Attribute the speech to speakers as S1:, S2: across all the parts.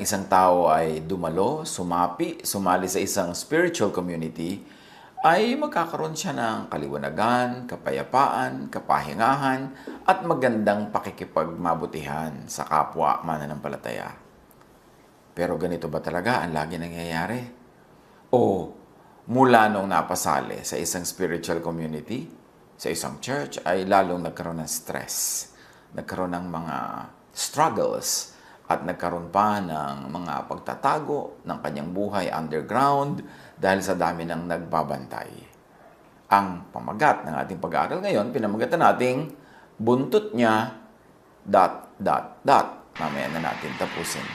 S1: isang tao ay dumalo, sumali sa isang spiritual community, ay magkakaroon siya ng kaliwanagan, kapayapaan, kapahingahan, at magandang pakikipagmabutihan sa kapwa mananampalataya. Pero ganito ba talaga ang lagi nangyayari? O mula nung napasali sa isang spiritual community, sa isang church, ay lalong nagkaroon ng stress, nagkaroon ng mga struggles, at nagkaroon pa ng mga pagtatago ng kanyang buhay underground dahil sa dami ng nagbabantay. Ang pamagat ng ating pag-aaral ngayon, pinamagatan nating buntot niya, ... Mamaya na natin tapusin.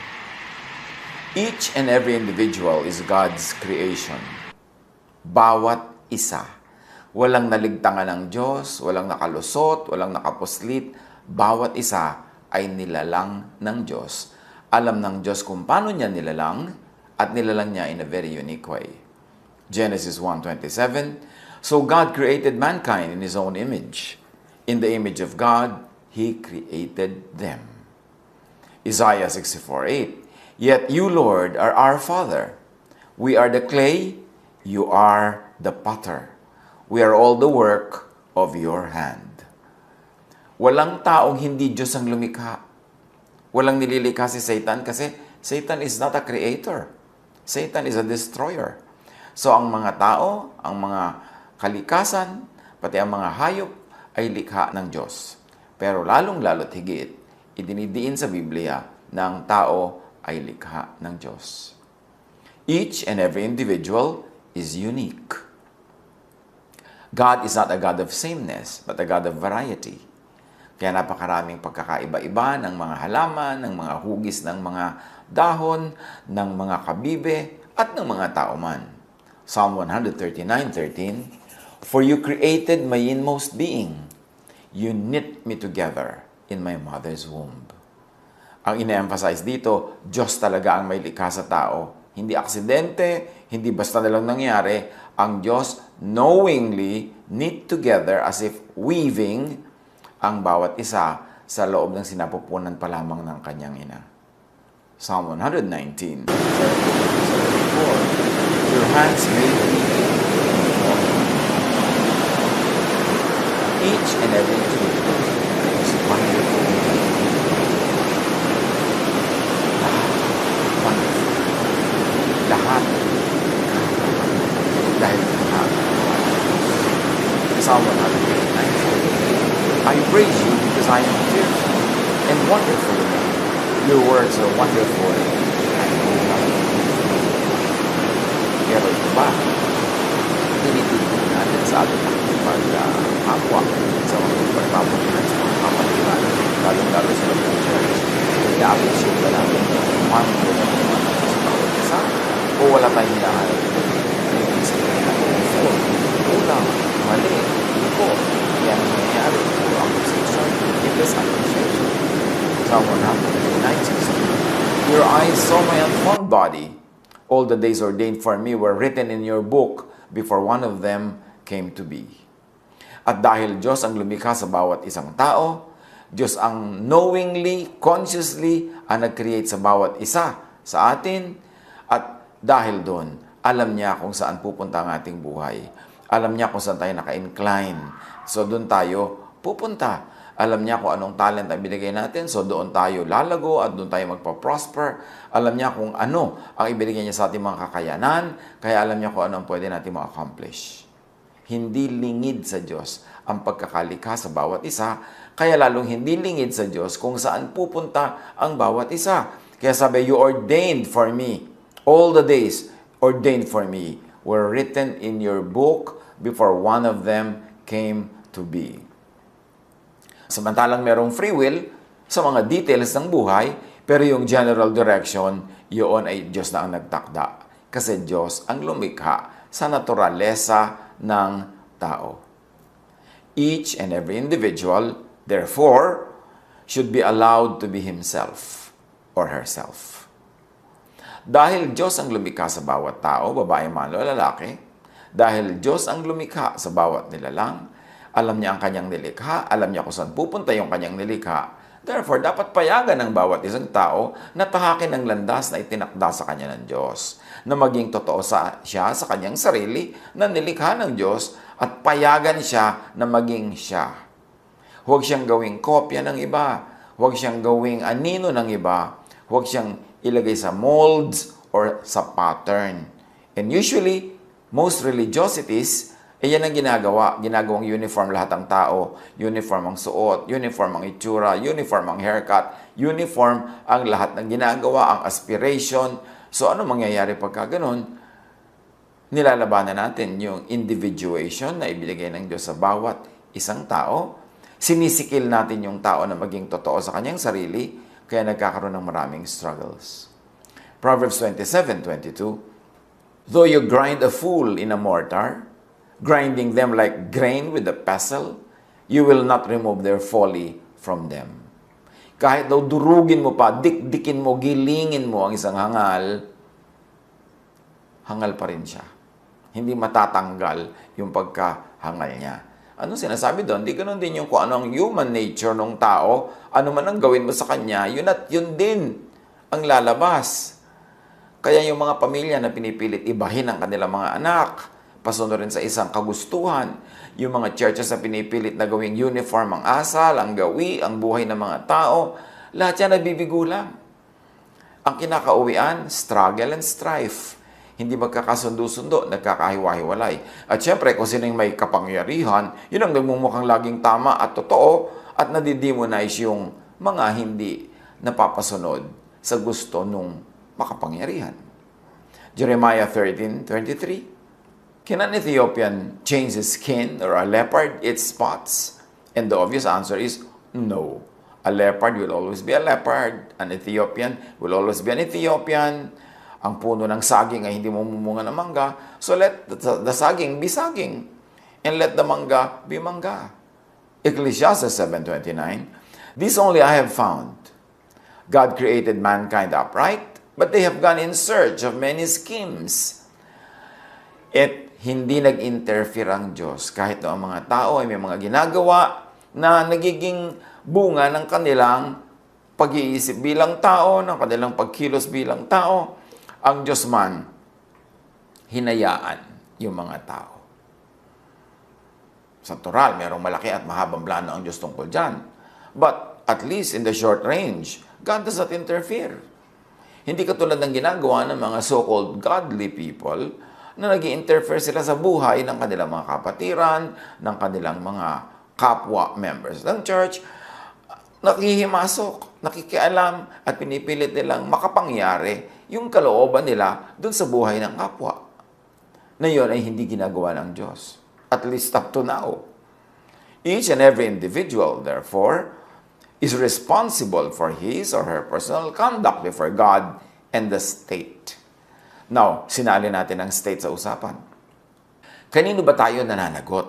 S1: Each and every individual is God's creation. Bawat isa. Walang naligtangan ng Diyos, walang nakalusot, walang nakapuslit. Bawat isa ay nilalang ng Diyos. Alam ng Diyos kung paano niya nilalang at nilalang niya in a very unique way. Genesis 1:27, so God created mankind in His own image. In the image of God, He created them. Isaiah 64:8, yet you, Lord, are our Father. We are the clay, you are the potter. We are all the work of your hand. Walang taong hindi Diyos ang lumikha. Walang nililikha si Satan kasi Satan is not a creator. Satan is a destroyer. So ang mga tao, ang mga kalikasan, pati ang mga hayop ay likha ng Diyos. Pero lalong-lalo't higit, idinidiin sa Biblia na ang tao ay likha ng Diyos. Each and every individual is unique. God is not a God of sameness, but a God of variety. Kaya napakaraming pagkakaiba-iba ng mga halaman, ng mga hugis ng mga dahon, ng mga kabibe, at ng mga tao man. Psalm 139:13, for you created my inmost being. You knit me together in my mother's womb. Ang ine-emphasize dito, Diyos talaga ang may likha sa tao. Hindi aksidente, hindi basta na lang nangyari. Ang Diyos knowingly knit together as if weaving ang bawat isa sa loob ng sinapupunan pa lamang ng kanyang ina. Psalm 119, 34, your hands made me each and every individual is wonderful. Wonderful. Lahat. Dahil lahat. Psalm 189, I praise you because I am fearful and wonderful in you. Your words are wonderful and pero ito ba? Tinitignan natin sa ating pagkakapwa sa mga pagpapalitan sa mga kapatiran, lalong-lalo sa loob ng church. I-appreciate ba natin kung paano ko naman sa bawat isa? O wala tayong hinahanap? Ibig sabihin natin before, ulang, mali, ito, yan ang nangyayari. Puro accusation, accusation. Psalm 119, your eyes saw my unformed body. All the days ordained for me were written in your book before one of them came to be. At dahil Diyos ang lumikha sa bawat isang tao, Diyos ang knowingly, consciously, ang nag-create sa bawat isa sa atin, at dahil doon, alam niya kung saan pupunta ang ating buhay. Alam niya kung saan tayo naka-incline. So doon tayo pupunta. Alam niya kung anong talent ang binigay natin. So doon tayo lalago at doon tayo magpa-prosper. Alam niya kung ano ang ibinigay niya sa ating mga kakayanan. Kaya alam niya kung ano ang pwede natin ma-accomplish. Hindi lingid sa Diyos ang pagkakalikha sa bawat isa. Kaya lalong hindi lingid sa Diyos kung saan pupunta ang bawat isa. Kaya sabi, you ordained for me. All the days ordained for me were written in your book before one of them came to be. Samantalang merong free will sa mga details ng buhay, pero yung general direction, yun ay Diyos na ang nagtakda. Kasi Diyos ang lumikha sa naturalesa ng tao. Each and every individual, therefore, should be allowed to be himself or herself. Dahil Diyos ang lumikha sa bawat tao, babae man o lalaki, dahil Diyos ang lumikha sa bawat nilalang, alam niya ang kanyang nilikha, alam niya kung saan pupunta yung kanyang nilikha, Therefore, dapat payagan ng bawat isang tao na tahakin ang landas na itinakda sa kanya ng Diyos, na maging totoo siya sa kanyang sarili na nilikha ng Diyos at payagan siya na maging siya. Huwag siyang gawing kopya ng iba, huwag siyang gawing anino ng iba, huwag siyang ilagay sa molds or sa pattern. And usually, most religiosities, yan ang ginagawang uniform lahat ng tao. Uniform ang suot, uniform ang itsura, uniform ang haircut, uniform ang lahat ng ginagawa, ang aspiration. So ano mangyayari pagka ganun? Nilalabanan natin yung individuation na ibigay ng Diyos sa bawat isang tao. Sinisikil natin yung tao na maging totoo sa kanyang sarili, kaya nagkakaroon ng maraming struggles. Proverbs 27:22, though you grind a fool in a mortar, grinding them like grain with a pestle, you will not remove their folly from them. Kahit daw durugin mo pa, dikdikin mo, gilingin mo ang isang hangal, hangal pa rin siya. Hindi matatanggal yung pagkahangal niya. Ano sinasabi doon? Di ganun din yung kung ano ang human nature ng tao, ano man ang gawin mo sa kanya, yun at yun din ang lalabas. Kaya yung mga pamilya na pinipilit ibahin ang kanilang mga anak, pasunod rin sa isang kagustuhan. Yung mga churches na pinipilit na gawing uniform ang asal, ang gawi, ang buhay ng mga tao, lahat yan nabibigo lang. Ang kinakauwian, struggle and strife. Hindi magkakasundo-sundo, nagkakahiwa-hiwalay. At syempre, kung sino yung may kapangyarihan, yun ang nagmumukhang laging tama at totoo at nadidemonize yung mga hindi napapasunod sa gusto nung makapangyarihan. Jeremiah 13:23, can an Ethiopian change his skin or a leopard its spots? And the obvious answer is no. A leopard will always be a leopard. An Ethiopian will always be an Ethiopian. Ang puno ng saging ay hindi mamumunga ng mangga. So let the saging be saging. And let the mangga be mangga. Ecclesiastes 7:29, this only I have found. God created mankind upright, but they have gone in search of many schemes. At hindi nag-interfere ang Diyos kahit na ang mga tao ay may mga ginagawa na nagiging bunga ng kanilang pag-iisip bilang tao, ng kanilang pagkilos bilang tao. Ang Diyos man, hinayaan yung mga tao. Sa Toral, mayroong malaki at mahabang plano ang Diyos tungkol dyan. But at least in the short range, God does not interfere. Hindi katulad ng ginagawa ng mga so-called godly people na nag-i-interfere sila sa buhay ng kanilang mga kapatiran, ng kanilang mga kapwa members ng church, nakihimasok, nakikialam, at pinipilit nilang makapangyari yung kalooban nila dun sa buhay ng kapwa. Na yun ay hindi ginagawa ng Diyos. At least up to now. Each and every individual, therefore, is responsible for his or her personal conduct before God and the state. Now, sinali natin ang state sa usapan. Kanino ba tayo nananagot?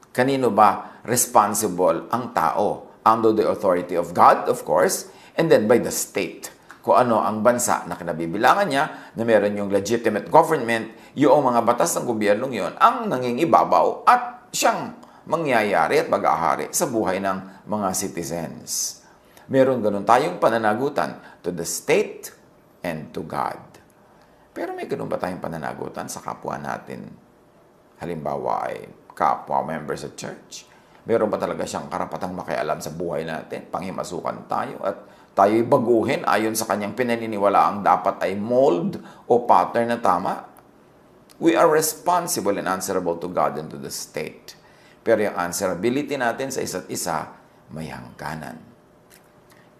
S1: Kanino ba responsible ang tao? Under the authority of God, of course, and then by the state. Kung ano ang bansa na kinabibilangan niya, na meron yung legitimate government, yung mga batas ng gobyernong yon ang nangingibabaw at siyang mangyayari at mag-ahari sa buhay ng mga citizens. Meron ganun tayong pananagutan to the state and to God. Pero may ganun ba tayong pananagutan sa kapwa natin? Halimbawa ay kapwa members of church. Meron ba talaga siyang karapatang makialam sa buhay natin? Panghimasukan tayo at tayo'y baguhin ayon sa kanyang pinaniniwala ang dapat ay mold o pattern na tama? We are responsible and answerable to God and to the state. Pero yung answerability natin sa isa't isa may hangganan.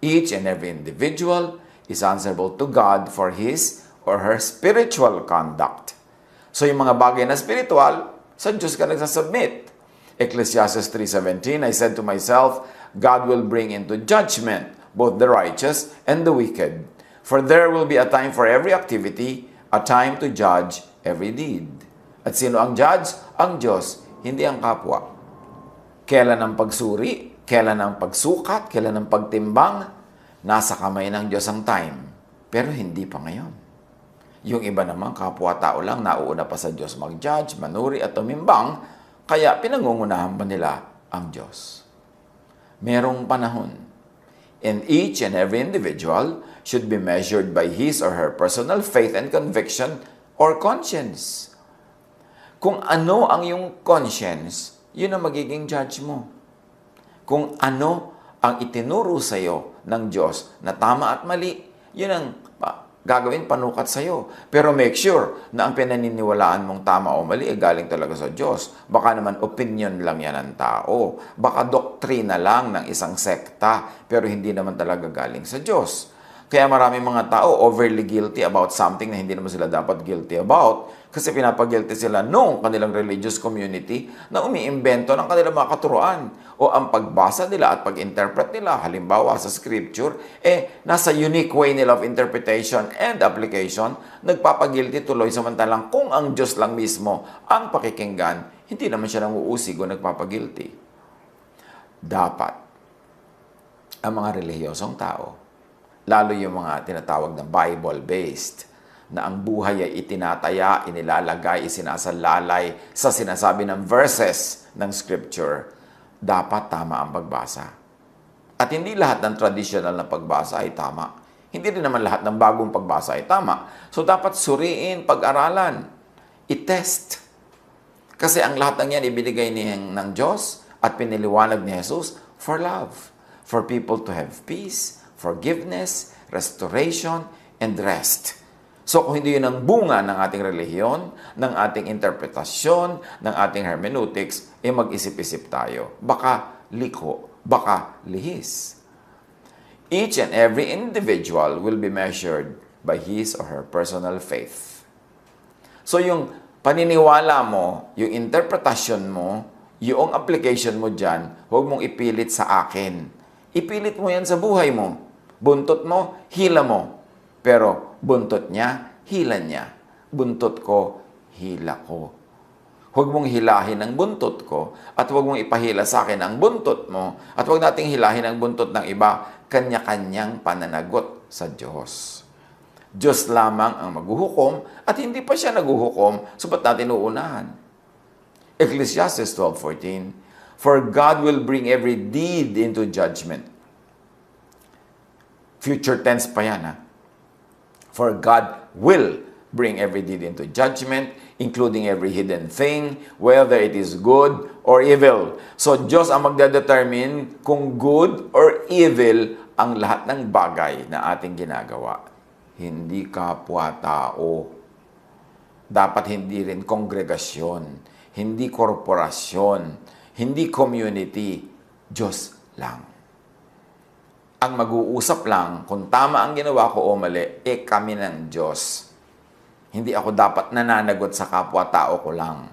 S1: Each and every individual is answerable to God for his or her spiritual conduct. So yung mga bagay na spiritual, sa Diyos ka nagsasubmit. Ecclesiastes 3:17, I said to myself, God will bring into judgment both the righteous and the wicked. For there will be a time for every activity, a time to judge every deed. At sino ang judge? Ang Diyos, hindi ang kapwa. Kailan ang pagsuri? Kailan ang pagsukat? Kailan ang pagtimbang? Nasa kamay ng Diyos ang time. Pero hindi pa ngayon. Yung iba naman, kapwa-tao lang, nauuna pa sa Diyos mag-judge, manuri at tumimbang, kaya pinangungunahan pa nila ang Diyos. Merong panahon, And each and every individual should be measured by his or her personal faith and conviction or conscience. Kung ano ang iyong conscience, yun ang magiging judge mo. Kung ano ang itinuro sa iyo ng Diyos na tama at mali, yun ang gagawin panukat sa iyo. Pero make sure na ang pinaniniwalaan mong tama o mali ay galing talaga sa Diyos. Baka naman opinion lang yan ng tao. Baka doktrina lang ng isang sekta, pero hindi naman talaga galing sa Diyos. Kaya maraming mga tao overly guilty about something na hindi naman sila dapat guilty about kasi pinapagilty sila noong kanilang religious community na umiimbento ng kanilang mga katuruan o ang pagbasa nila at pag-interpret nila, halimbawa sa scripture, nasa unique way nila of interpretation and application, nagpapagilty tuloy samantalang kung ang Diyos lang mismo ang pakikinggan, hindi naman siya nanguusig o nagpapagilty. Dapat ang mga relihiyosong tao, lalo yung mga tinatawag na Bible-based, na ang buhay ay itinataya, inilalagay, isinasalalay sa sinasabi ng verses ng Scripture, dapat tama ang pagbasa. At hindi lahat ng traditional na pagbasa ay tama. Hindi rin naman lahat ng bagong pagbasa ay tama. So dapat suriin, pag-aralan, i-test. Kasi ang lahat ng yan ibinigay ng Diyos at piniliwanag ni Jesus for love, for people to have peace, forgiveness, restoration, and rest. So kung hindi yun ang bunga ng ating relihiyon, ng ating interpretasyon, ng ating hermeneutics, mag-isip-isip tayo. Baka liko, baka lihis. Each and every individual will be measured by his or her personal faith. So yung paniniwala mo, yung interpretasyon mo, yung application mo dyan, huwag mong ipilit sa akin. Ipilit mo yan sa buhay mo. Buntot mo, hila mo. Pero buntot niya, hila niya. Buntot ko, hila ko. Huwag mong hilahin ang buntot ko at huwag mong ipahila sa akin ang buntot mo at huwag nating hilahin ang buntot ng iba, kanya-kanyang pananagot sa Diyos. Diyos lamang ang maghuhukom at hindi pa siya naghuhukom, subat natin uunahan. Ecclesiastes 12:14, for God will bring every deed into judgment. Future tense pa yan, ha? For God will bring every deed into judgment, including every hidden thing, whether it is good or evil. So, Diyos ang magdedetermine kung good or evil ang lahat ng bagay na ating ginagawa. Hindi kapwa-tao. Dapat hindi rin kongregasyon, hindi korporasyon, hindi community. Diyos lang. Ang mag-uusap lang kung tama ang ginawa ko o mali, kami ng Diyos. Hindi ako dapat nananagot sa kapwa-tao ko lang.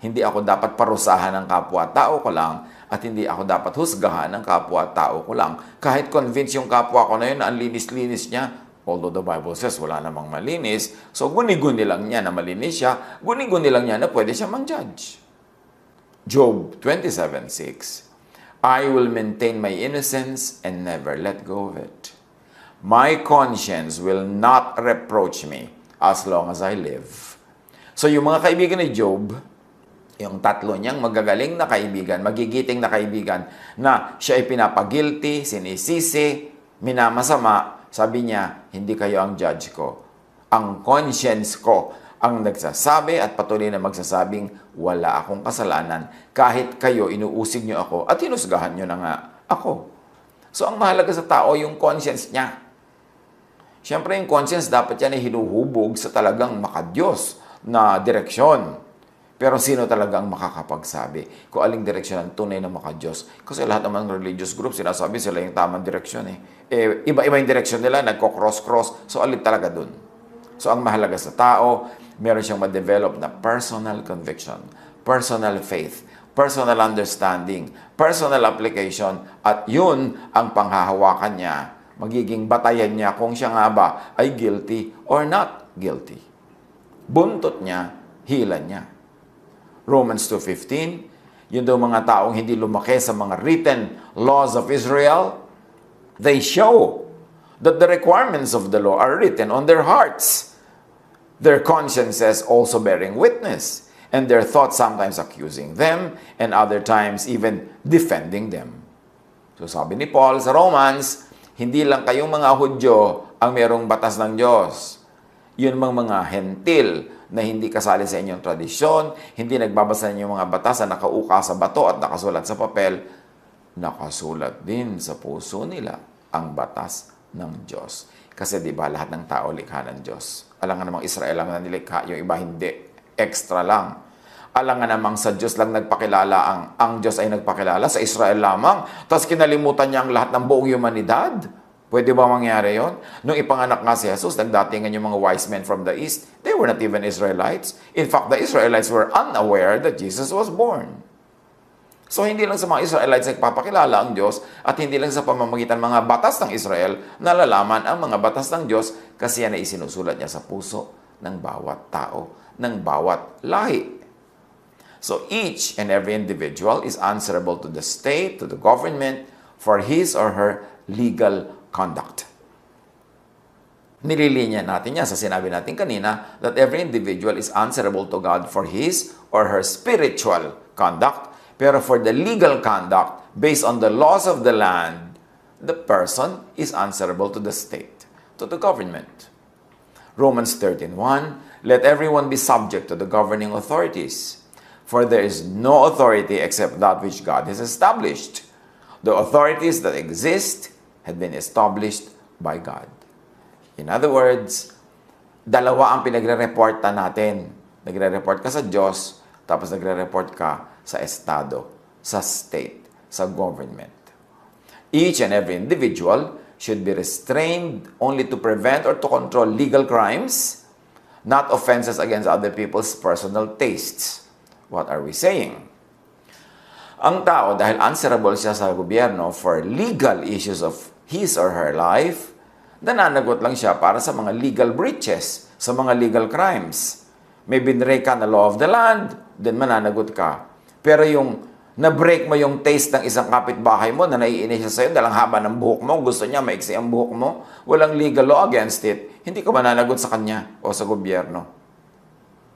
S1: Hindi ako dapat parusahan ng kapwa-tao ko lang at hindi ako dapat husgahan ng kapwa-tao ko lang. Kahit convince yung kapwa ko na yun na ang linis-linis niya, although the Bible says wala namang malinis, so guni-guni lang niya na malinis siya, guni-guni lang niya na pwede siya mang-judge. Job 27:6, I will maintain my innocence and never let go of it. My conscience will not reproach me as long as I live. So yung mga kaibigan ni Job, yung tatlo niyang magagaling na kaibigan, magigiting na kaibigan, na siya ay pinapagilty, sinisisi, minamasama, sabi niya, hindi kayo ang judge ko. Ang conscience ko ang nagsasabi at patuloy na magsasabing wala akong kasalanan kahit kayo inuusig niyo ako at hinusgahan niyo na nga ako. So ang mahalaga sa tao yung conscience niya. Siyempre yung conscience dapat yan ay hinuhubog sa talagang makadiyos na direksyon. Pero sino talagang makakapagsabi kung aling direksyon ang tunay na makadiyos? Kasi lahat naman ng religious group sinasabi sila yung tamang direksyon iba-iba yung direksyon nila, nagko-cross-cross. So alin talaga dun? So ang mahalaga sa tao, meron siyang ma-develop na personal conviction, personal faith, personal understanding, personal application, at yun ang panghahawakan niya. Magiging batayan niya kung siya nga ba ay guilty or not guilty. Buntot niya, hila niya. Romans 2:15, yun daw mga taong hindi lumaki sa mga written laws of Israel, they show that the requirements of the law are written on their hearts, their consciences also bearing witness, and their thoughts sometimes accusing them, and other times even defending them. So sabi ni Paul sa Romans, Hindi lang kayong mga Hudyo ang mayroong batas ng Diyos. Yun mga hentil na hindi kasali sa inyong tradisyon, hindi nagbabasa ng inyong mga batas na nakauka sa bato at nakasulat sa papel, nakasulat din sa puso nila ang batas ng Diyos. Kasi di ba lahat ng tao likha ng Diyos? Alam nga namang Israel lang na nilikha, yung iba hindi. Extra lang. Alam nga namang sa Diyos lang nagpakilala, ang Diyos ay nagpakilala sa Israel lamang, tapos kinalimutan niya ang lahat ng buong humanidad. Pwede ba mangyari yon? Nung ipanganak nga si Jesus, nagdatingan yung mga wise men from the east, they were not even Israelites. In fact, the Israelites were unaware that Jesus was born. So, hindi lang sa mga Israelites nagpapakilala ang Diyos at hindi lang sa pamamagitan ng mga batas ng Israel nalalaman ang mga batas ng Diyos kasi yan ay isinusulat niya sa puso ng bawat tao, ng bawat lahi. So, each and every individual is answerable to the state, to the government, for his or her legal conduct. Nililinya natin yan sa sinabi natin kanina that every individual is answerable to God for his or her spiritual conduct, pero for the legal conduct based on the laws of the land, the person is answerable to the state, to the government. Romans 13:1, let everyone be subject to the governing authorities, for there is no authority except that which God has established. The authorities that exist had been established by God. In other words, dalawa ang pinagre-reporta natin. Nagre-report ka sa Diyos, tapos nagre-report ka sa estado, sa state, sa government. Each and every individual should be restrained only to prevent or to control legal crimes, not offenses against other people's personal tastes. What are we saying? Ang tao, dahil answerable siya sa gobyerno for legal issues of his or her life, nananagot lang siya para sa mga legal breaches, sa mga legal crimes. May binrake ka na law of the land, then mananagot ka. Pero yung na-break mo yung taste ng isang kapitbahay mo na naiinis siya sa'yo dahil ang haba ng buhok mo, gusto niya maiksi ang buhok mo, walang legal law against it, hindi ka mananagot sa kanya o sa gobyerno.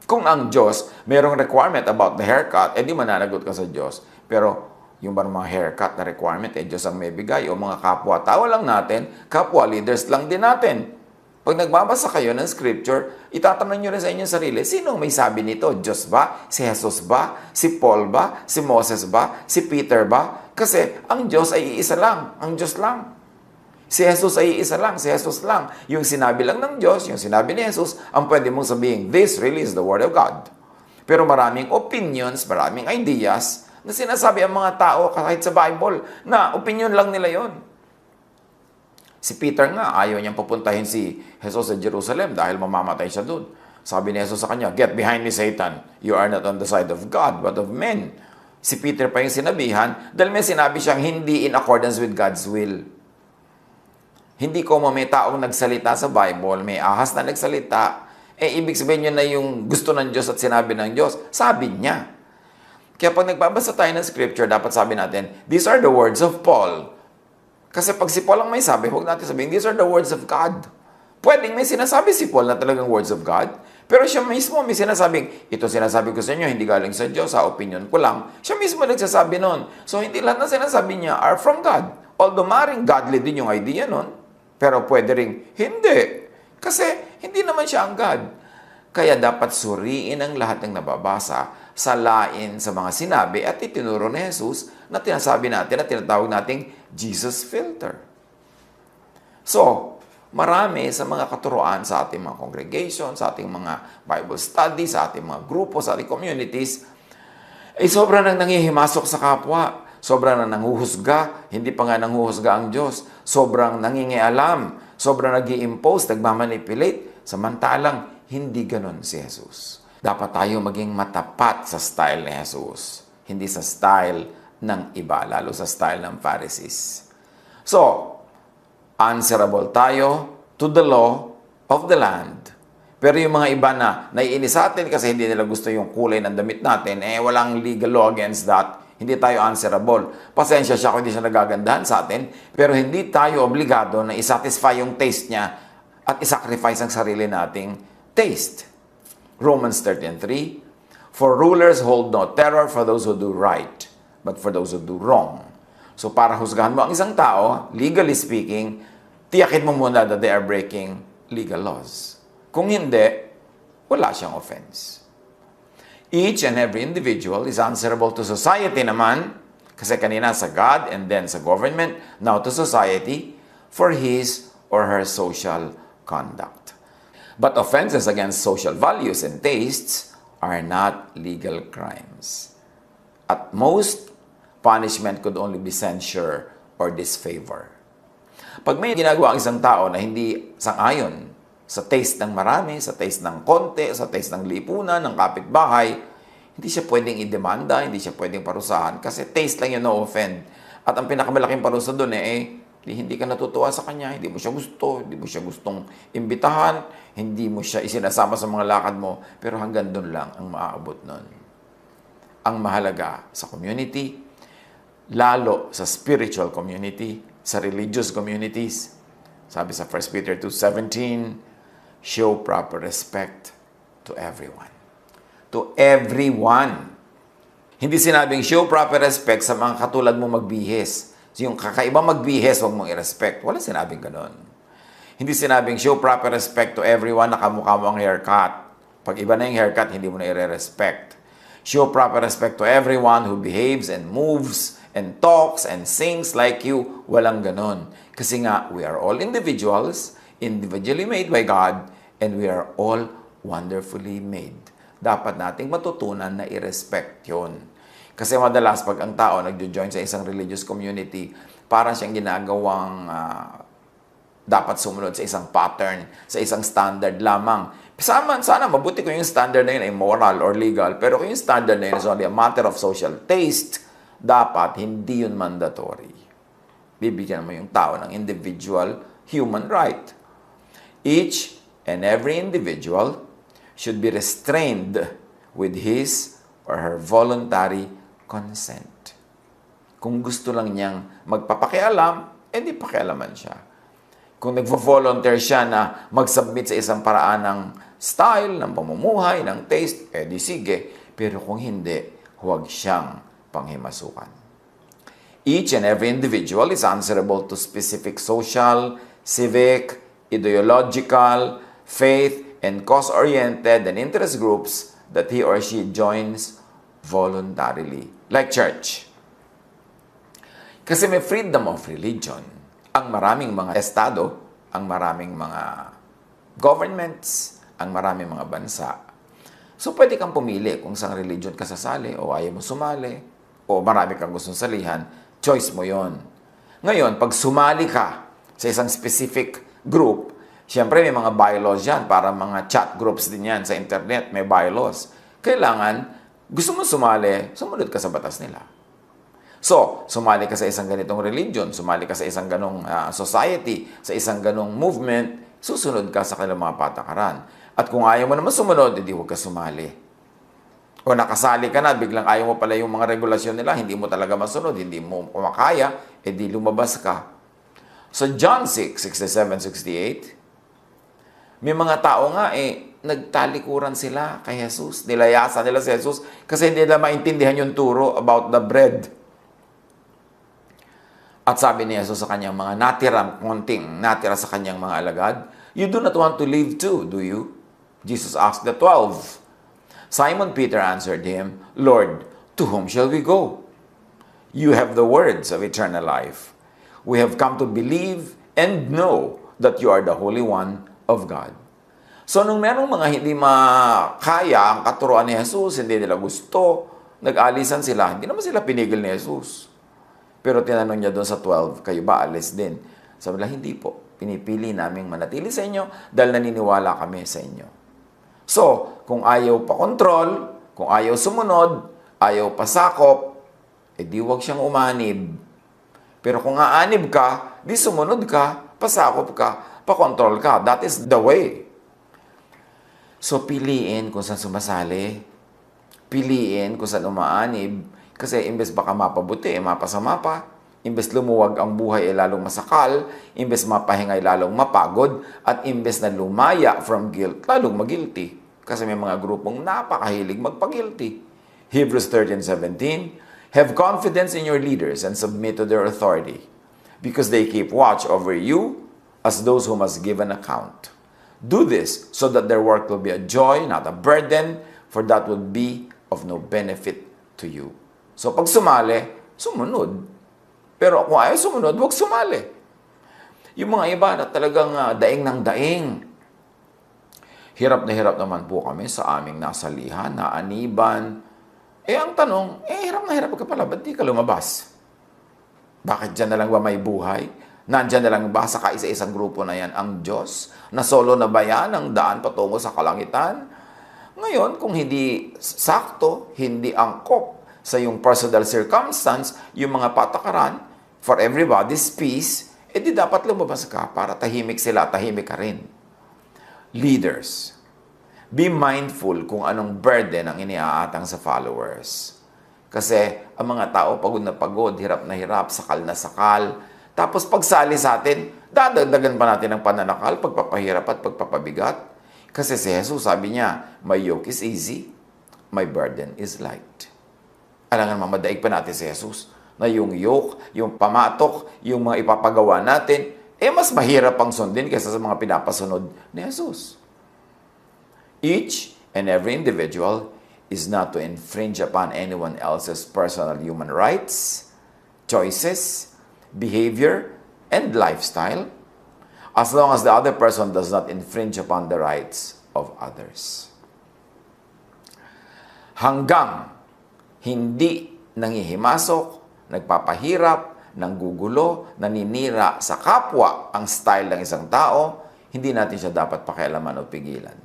S1: Kung ang Diyos, mayroong requirement about the haircut, edi mananagot ka sa Diyos. Pero yung ba mga haircut na requirement, Diyos ang may bigay o mga kapwa-tao lang natin, kapwa-leaders lang din natin. Pag nagbabasa kayo ng scripture, itatanong nyo rin sa inyong sarili, sino may sabi nito? Diyos ba? Si Jesus ba? Si Paul ba? Si Moses ba? Si Peter ba? Kasi ang Diyos ay iisa lang. Ang Diyos lang. Si Jesus ay iisa lang. Si Jesus lang. Yung sinabi lang ng Diyos, yung sinabi ni Jesus, ang pwede mong sabihin, this really is the Word of God. Pero maraming opinions, maraming ideas na sinasabi ang mga tao kahit sa Bible na opinion lang nila yon. Si Peter nga, ayaw niyang pupuntahin si Jesus sa Jerusalem dahil mamamatay siya doon. Sabi ni Jesus sa kanya, get behind me, Satan. You are not on the side of God, but of men. Si Peter pa yung sinabihan dahil may sinabi siyang hindi in accordance with God's will. Hindi ko may taong nagsalita sa Bible, may ahas na nagsalita, ibig sabihin niya na yung gusto ng Diyos at sinabi ng Diyos. Sabi niya. Kaya pag nagbabasa tayo ng scripture, dapat sabi natin, these are the words of Paul. Kasi pag si Paul ang may sabi, huwag natin sabihin, these are the words of God. Pwedeng may sinasabi si Paul na talagang words of God, pero siya mismo may sinasabing, ito sinasabi ko sa inyo, hindi galing sa Diyos, sa opinion ko lang. Siya mismo nagsasabi nun. So, hindi lahat na sinasabi niya are from God. Although maring godly din yung idea nun, pero pwede ring hindi. Kasi hindi naman siya ang God. Kaya dapat suriin ang lahat ng nababasa, salain sa mga sinabi at itinuro ni Jesus na tinasabi natin at tinatawag nating Jesus filter. So, marami sa mga katuruan sa ating mga congregation, sa ating mga Bible study, sa ating mga grupo, sa ating communities, ay sobrang nang nangihimasok sa kapwa. Sobrang nang nanghuhusga. Hindi pa nga nanghuhusga ang Diyos. Sobrang nangingialam. Sobrang nag-i-impose, nagmamanipulate. Samantalang, hindi ganon si Jesus. Dapat tayo maging matapat sa style ni Jesus. Hindi sa style ng iba, lalo sa style ng Pharisees. So, answerable tayo to the law of the land. Pero yung mga iba na naiinis sa atin kasi hindi nila gusto yung kulay ng damit natin, walang legal law against that. Hindi tayo answerable. Pasensya siya kung hindi siya nagagandahan sa atin, pero hindi tayo obligado na isatisfy yung taste niya at isacrifice ang sarili nating taste. Romans 13:3, for rulers hold no terror for those who do right, but for those who do wrong. So para husgahan mo ang isang tao, legally speaking, tiyakin mo muna that they are breaking legal laws. Kung hindi, wala siyang offense. Each and every individual is answerable to society naman, kasi kanina sa God and then sa government, now to society, for his or her social conduct. But offenses against social values and tastes are not legal crimes. At most, punishment could only be censure or disfavor. Pag may ginagawa ang isang tao na hindi sang-ayon sa taste ng marami, sa taste ng konti, sa taste ng lipunan, ng kapitbahay, hindi siya pwedeng idemanda, hindi siya pwedeng parusahan kasi taste lang yun, no offend. At ang pinakamalaking parusa doon hindi ka natutuwa sa kanya, hindi mo siya gusto, hindi mo siya gustong imbitahan, hindi mo siya isinasama sa mga lakad mo, pero hanggang doon lang ang maaabot nun. Ang mahalaga sa community, lalo sa spiritual community, sa religious communities, sabi sa 1 Peter 2:17, show proper respect to everyone. To everyone. Hindi sinabing show proper respect sa mga katulad mo magbihis. So yung kakaiba magbihis, huwag mong i-respect. Wala sinabing ganun. Hindi sinabing show proper respect to everyone na kamukha mo ang haircut. Pag iba na yung haircut, hindi mo na i-respect. Show proper respect to everyone who behaves and moves and talks and sings like you. Walang ganun. Kasi nga, we are all individuals, individually made by God, and we are all wonderfully made. Dapat nating matutunan na i-respect yun. Kasi madalas, pag ang tao nagjo-join sa isang religious community, parang siyang ginagawang dapat sumunod sa isang pattern, sa isang standard lamang. Sana mabuti kung yung standard na yun ay moral or legal, pero kung yung standard na yun is only a matter of social taste, dapat hindi yun mandatory. Bibigyan mo yung tao ng individual human right. Each and every individual should be restrained with his or her voluntary consent. Kung gusto lang niyang magpapakialam, edi pakialaman siya. Kung nagvo-volunteer siya na mag-submit sa isang paraan ng style, ng pamumuhay, ng taste, edi sige. Pero kung hindi, huwag siyang panghimasukan. Each and every individual is answerable to specific social, civic, ideological, faith, and cause-oriented and interest groups that he or she joins voluntarily. Like church. Kasi may freedom of religion. Ang maraming mga estado, ang maraming mga governments, ang maraming mga bansa. So, pwede kang pumili kung saan religion ka sasali o ayaw mo sumali o marami kang gustong salihan, choice mo yon. Ngayon, pag sumali ka sa isang specific group, siyempre may mga bylaws yan para mga chat groups din yan sa internet, may bylaws. Kailangan, gusto mo sumali, sumunod ka sa batas nila. So, sumali ka sa isang ganitong religion, sumali ka sa isang ganong society, sa isang ganong movement, susunod ka sa kanilang mga patakaran. At kung ayaw mo naman sumunod, hindi huwag ka sumali. O nakasali ka na, biglang ayaw mo pala yung mga regulasyon nila, hindi mo talaga masunod, hindi mo kumakaya, edi lumabas ka. So John 6:67-68, may mga tao nga nagtalikuran sila kay Jesus, nilayasan nila si Jesus kasi hindi nila maintindihan yung turo about the bread. At sabi ni Jesus sa kanyang mga natira sa kanyang mga alagad, you do not want to live too, do you? Jesus asked the 12. Simon Peter answered him, Lord, to whom shall we go? You have the words of eternal life. We have come to believe and know that you are the Holy One of God. So, nung merong mga hindi makaya ang katuruan ni Jesus, hindi nila gusto, nag-alisan sila, hindi naman sila pinigil ni Jesus. Pero tinanong niya doon sa 12, kayo ba alis din? Sabi nila, hindi po. Pinipili naming manatili sa inyo dahil naniniwala kami sa inyo. So, kung ayaw pa kontrol, kung ayaw sumunod, ayaw pasakop, edi huwag siyang umanib. Pero kung aanib ka, di sumunod ka, pasakop ka, pakontrol ka. That is the way. So, piliin kung saan sumasali. Piliin kung saan umaanib. Kasi imbes baka mapabuti, mapasama pa. Imbes lumuwag ang buhay ay lalong masakal. Imbes mapahingay lalong mapagod. At imbes na lumaya from guilt, lalong magilty. Kasi may mga grupong napakahilig magpagilty. Hebrews 13:17, have confidence in your leaders and submit to their authority, because they keep watch over you as those who must give an account. Do this so that their work will be a joy, not a burden, for that would be of no benefit to you. So pag sumali, sumunod. Pero kung ayaw sumunod, huwag sumali. Yung mga iba na talagang daing ng daing. Hirap na hirap naman po kami sa aming nasalihan, naaniban. Ang tanong, hirap na hirap ka pala, ba't di ka lumabas? Bakit dyan na lang ba may buhay? Nandyan na lang ba sa kaisa-isang grupo na yan ang Diyos? Na solo na ba yan ang daan patungo sa kalangitan? Ngayon, kung hindi sakto, hindi angkop sa yung personal circumstance, yung mga patakaran, for everybody's peace, di dapat lumabas ka para tahimik sila, tahimik ka rin. Leaders, be mindful kung anong burden ang iniaatang sa followers. Kasi ang mga tao pagod na pagod, hirap na hirap, sakal na sakal. Tapos pagsali sa atin, dadagdagan pa natin ang pananakal, pagpapahirap at pagpapabigat. Kasi si Jesus sabi niya, my yoke is easy, my burden is light. Alangan mamadaig pa natin si Jesus na yung yoke, yung pamatok, yung mga ipapagawa natin, mas mahirap pang sundin kaysa sa mga pinapasunod ni Jesus. Each and every individual is not to infringe upon anyone else's personal human rights, choices, behavior, and lifestyle, as long as the other person does not infringe upon the rights of others. Hanggang hindi nangihimasok, nagpapahirap, nanggugulo, naninira sa kapwa ang style ng isang tao, hindi natin siya dapat pakialaman o pigilan.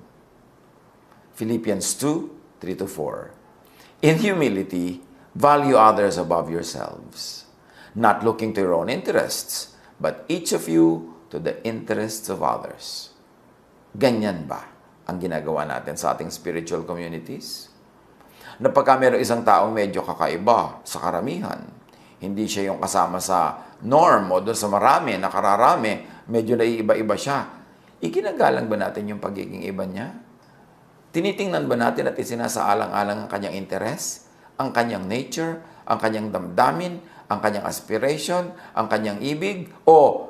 S1: Philippians 2:3-4. In humility, value others above yourselves, not looking to your own interests, but each of you to the interests of others. Ganyan ba ang ginagawa natin sa ating spiritual communities? Na pagka mayroong isang taong medyo kakaiba sa karamihan, hindi siya yung kasama sa norm o doon sa marami, nakararami, medyo naiiba-iba siya, iginagalang ba natin yung pagiging iba niya? Tinitingnan ba natin at isinasaalang-alang ang kanyang interes, ang kanyang nature, ang kanyang damdamin, ang kanyang aspiration, ang kanyang ibig, o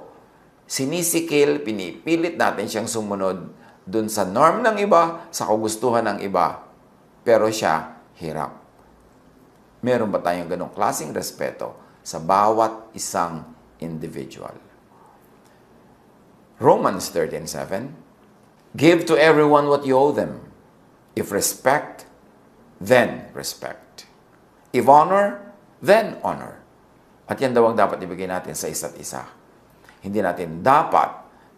S1: sinisikil, pinipilit natin siyang sumunod dun sa norm ng iba, sa kagustuhan ng iba, pero siya hirap. Meron ba tayong ganong klaseng respeto sa bawat isang individual? Romans 13:7, give to everyone what you owe them. If respect, then respect. If honor, then honor. At yan daw ang dapat ibigay natin sa isa't isa. Hindi natin dapat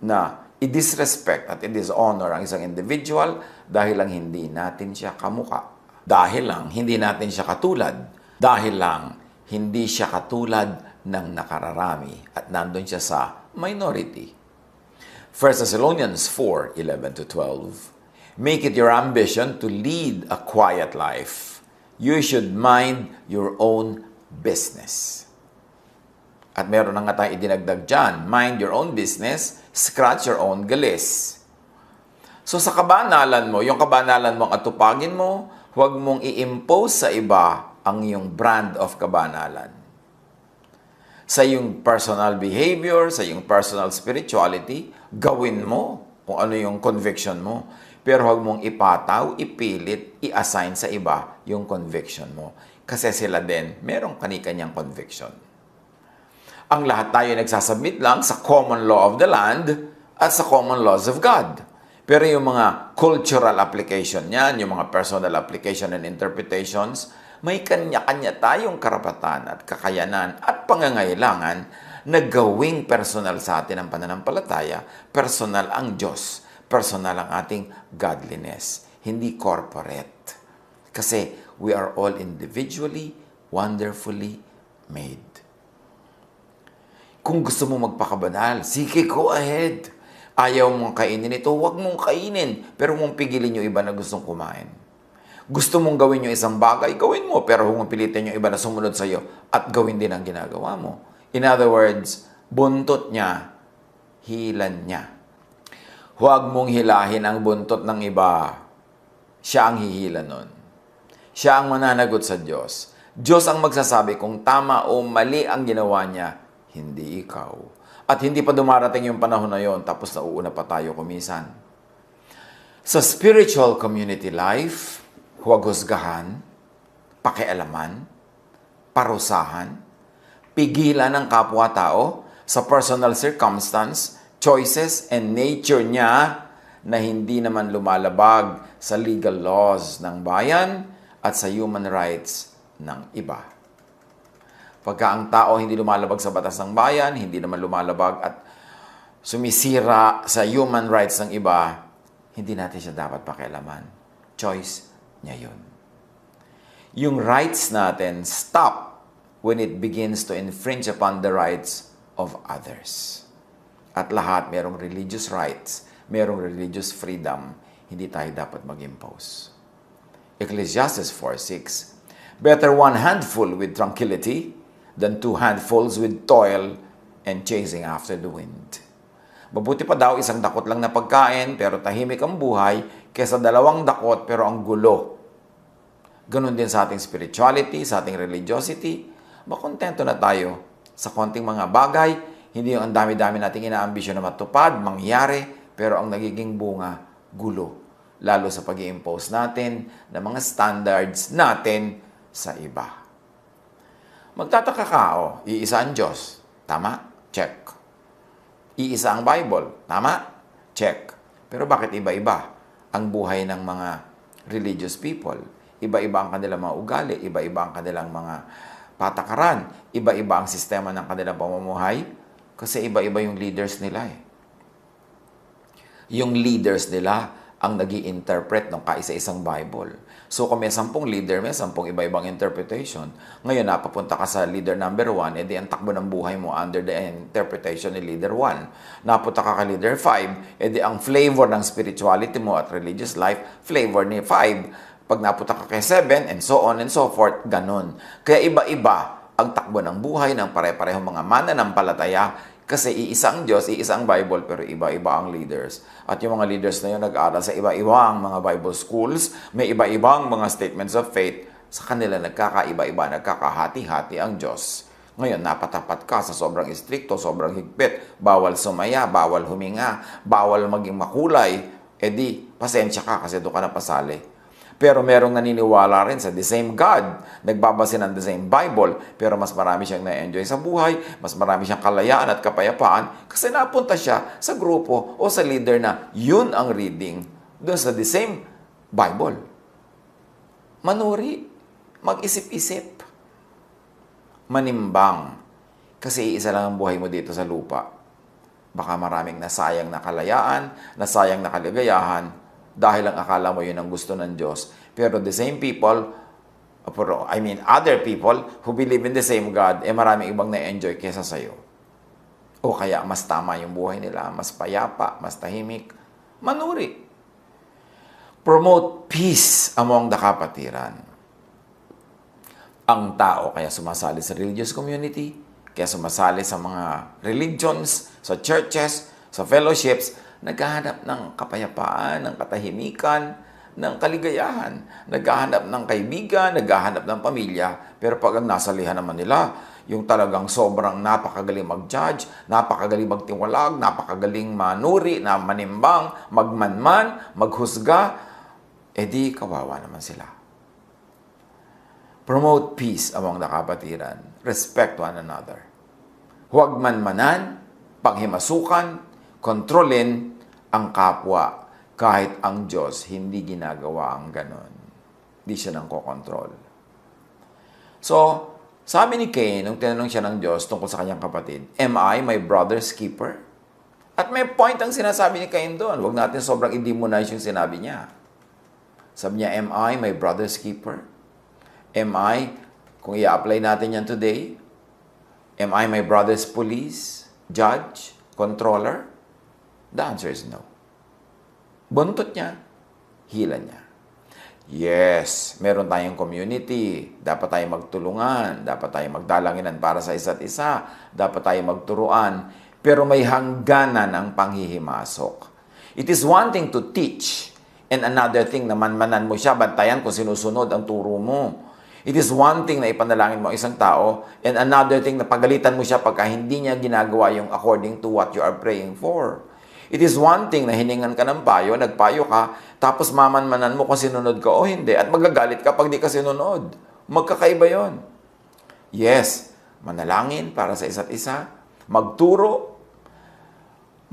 S1: na i-disrespect at i-dishonor ang isang individual dahil lang hindi natin siya kamuka. Dahil lang hindi natin siya katulad. Dahil lang hindi siya katulad ng nakararami at nandun siya sa minority. 1 Thessalonians 4:11-12. Make it your ambition to lead a quiet life. You should mind your own business. At meron na nga tayong idinagdag dyan, mind your own business, scratch your own galis. So sa kabanalan mo, yung kabanalan mong atupagin mo, huwag mong i-impose sa iba ang iyong brand of kabanalan. Sa iyong personal behavior, sa iyong personal spirituality, gawin mo kung ano yung conviction mo. Pero huwag mong ipataw, ipilit, i-assign sa iba yung conviction mo. Kasi sila din, merong kani-kanyang conviction. Ang lahat tayo nagsasubmit lang sa common law of the land at sa common laws of God. Pero yung mga cultural application niyan, yung mga personal application and interpretations, may kanya-kanya tayong karapatan at kakayanan at pangangailangan na gawing personal sa atin ang pananampalataya, personal ang Diyos, personal ang ating godliness, hindi corporate. Kasi we are all individually, wonderfully made. Kung gusto mo magpakabanal, sige, go ahead. Ayaw mong kainin ito, huwag mong kainin. Pero mong pigilin yung iba na gustong kumain. Gusto mong gawin yung isang bagay, gawin mo. Pero huwag mong pilitin yung iba na sumunod sa iyo at gawin din ang ginagawa mo. In other words, buntot niya, hilan niya. Huwag mong hilahin ang buntot ng iba. Siya ang hihila nun. Siya ang mananagot sa Diyos. Diyos ang magsasabi kung tama o mali ang ginawa niya, hindi ikaw. At hindi pa dumarating yung panahon na yon, tapos nauuna pa tayo kumisan. Sa spiritual community life, huwag husgahan, pakialaman, parusahan, pigilan ng kapwa-tao sa personal circumstance, choices, and nature niya na hindi naman lumalabag sa legal laws ng bayan at sa human rights ng iba. Pagka ang tao hindi lumalabag sa batas ng bayan, hindi naman lumalabag at sumisira sa human rights ng iba, hindi natin siya dapat pakialaman. Choice niya yun. Yung rights natin stop when it begins to infringe upon the rights of others. At lahat merong religious rights, merong religious freedom, hindi tayo dapat mag-impose. Ecclesiastes 4:6, better one handful with tranquility than two handfuls with toil and chasing after the wind. Mabuti pa daw isang dakot lang na pagkain pero tahimik ang buhay kaysa dalawang dakot pero ang gulo. Ganon din sa ating spirituality, sa ating religiosity. Makontento na tayo sa konting mga bagay, hindi yung ang dami-dami nating inaambisyon na matupad, mangyari, pero ang nagiging bunga, gulo. Lalo sa pag-i-impose natin ng mga standards natin sa iba. Magtataka ka, iisa ang Diyos. Tama? Check. Iisa ang Bible. Tama? Check. Pero bakit iba-iba ang buhay ng mga religious people? Iba-iba ang kanilang mga ugali, iba-iba ang kanilang mga patakaran, iba-iba ang sistema ng kanilang pamumuhay, kasi iba-iba yung leaders nila eh. Yung leaders nila ang nag-i-interpret ng kaisa-isang Bible. So kung may 10 leader, may 10 iba-ibang interpretation. Ngayon, napapunta ka sa leader number 1, edi ang takbo ng buhay mo under the interpretation ni leader 1. Napunta ka leader 5, edi ang flavor ng spirituality mo at religious life, flavor ni 5. Pag napunta ka kay 7, and so on and so forth, ganun. Kaya iba-iba ang takbo ng buhay ng pare-parehong mga mananampalataya kasi iisa ang Diyos, iisa ang Bible, pero iba-iba ang leaders. At yung mga leaders na yun nag-aaral sa iba-ibang mga Bible schools, may iba-ibang mga statements of faith, sa kanila nagkakaiba-iba, nagkakahati-hati ang Diyos. Ngayon, napatapat ka sa sobrang istrikto, sobrang higpit, bawal sumaya, bawal huminga, bawal maging makulay, edi, pasensya ka kasi doon ka napasali. Pero merong naniniwala rin sa the same God, nagbabase ng the same Bible, pero mas marami siyang na-enjoy sa buhay, mas marami siyang kalayaan at kapayapaan kasi napunta siya sa grupo o sa leader na yun ang reading doon sa the same Bible. Manuri, mag-isip-isip, manimbang, kasi iisa lang ang buhay mo dito sa lupa. Baka maraming nasayang na kalayaan, nasayang na kaligayahan, dahil ang akala mo yun ang gusto ng Diyos. Pero the same people, other people who believe in the same God, maraming ibang na-enjoy kesa sa'yo. O kaya mas tama yung buhay nila, mas payapa, mas tahimik. Manuri. Promote peace among the kapatiran. Ang tao kaya sumasali sa religious community, kaya sumasali sa mga religions, sa churches, sa fellowships, naghahanap ng kapayapaan, ng katahimikan, ng kaligayahan. Naghahanap ng kaibigan, naghahanap ng pamilya. Pero pag ang nasalihan naman nila, yung talagang sobrang napakagaling mag-judge, napakagaling magtiwalag, napakagaling manuri, na manimbang, magmanman, maghusga, edi kawawa naman sila. Promote peace among the kapatiran. Respect one another. Huwag manmanan, panghimasukan, kontrolin ang kapwa kahit ang Diyos hindi ginagawa ang ganon. Hindi siya nang kokontrol. So, sabi ni Cain, nung tinanong siya ng Diyos tungkol sa kanyang kapatid, am I my brother's keeper? At may point ang sinasabi ni Cain doon. Huwag natin sobrang i-demonize yung sinabi niya. Sabi niya, am I my brother's keeper? Am I, kung i-apply natin yan today, am I my brother's police, judge, controller? The answer is no. Buntot niya, hila niya. Yes, meron tayong community. Dapat tayong magtulungan. Dapat tayong magdalanginan para sa isa't isa. Dapat tayong magturuan. Pero may hangganan ang panghihimasok. It is one thing to teach. And another thing, naman manan mo siya, bantayan kung sinusunod ang turo mo. It is one thing na ipanalangin mo ang isang tao, and another thing na pagalitan mo siya pagka hindi niya ginagawa yung according to what you are praying for. It is one thing na hiningan ka ng payo, nagpayo ka, tapos mamanmanan mo kung sinunod ka o hindi, at magagalit ka pag di ka sinunod. Magkakaiba yon. Yes, manalangin para sa isa't isa, magturo,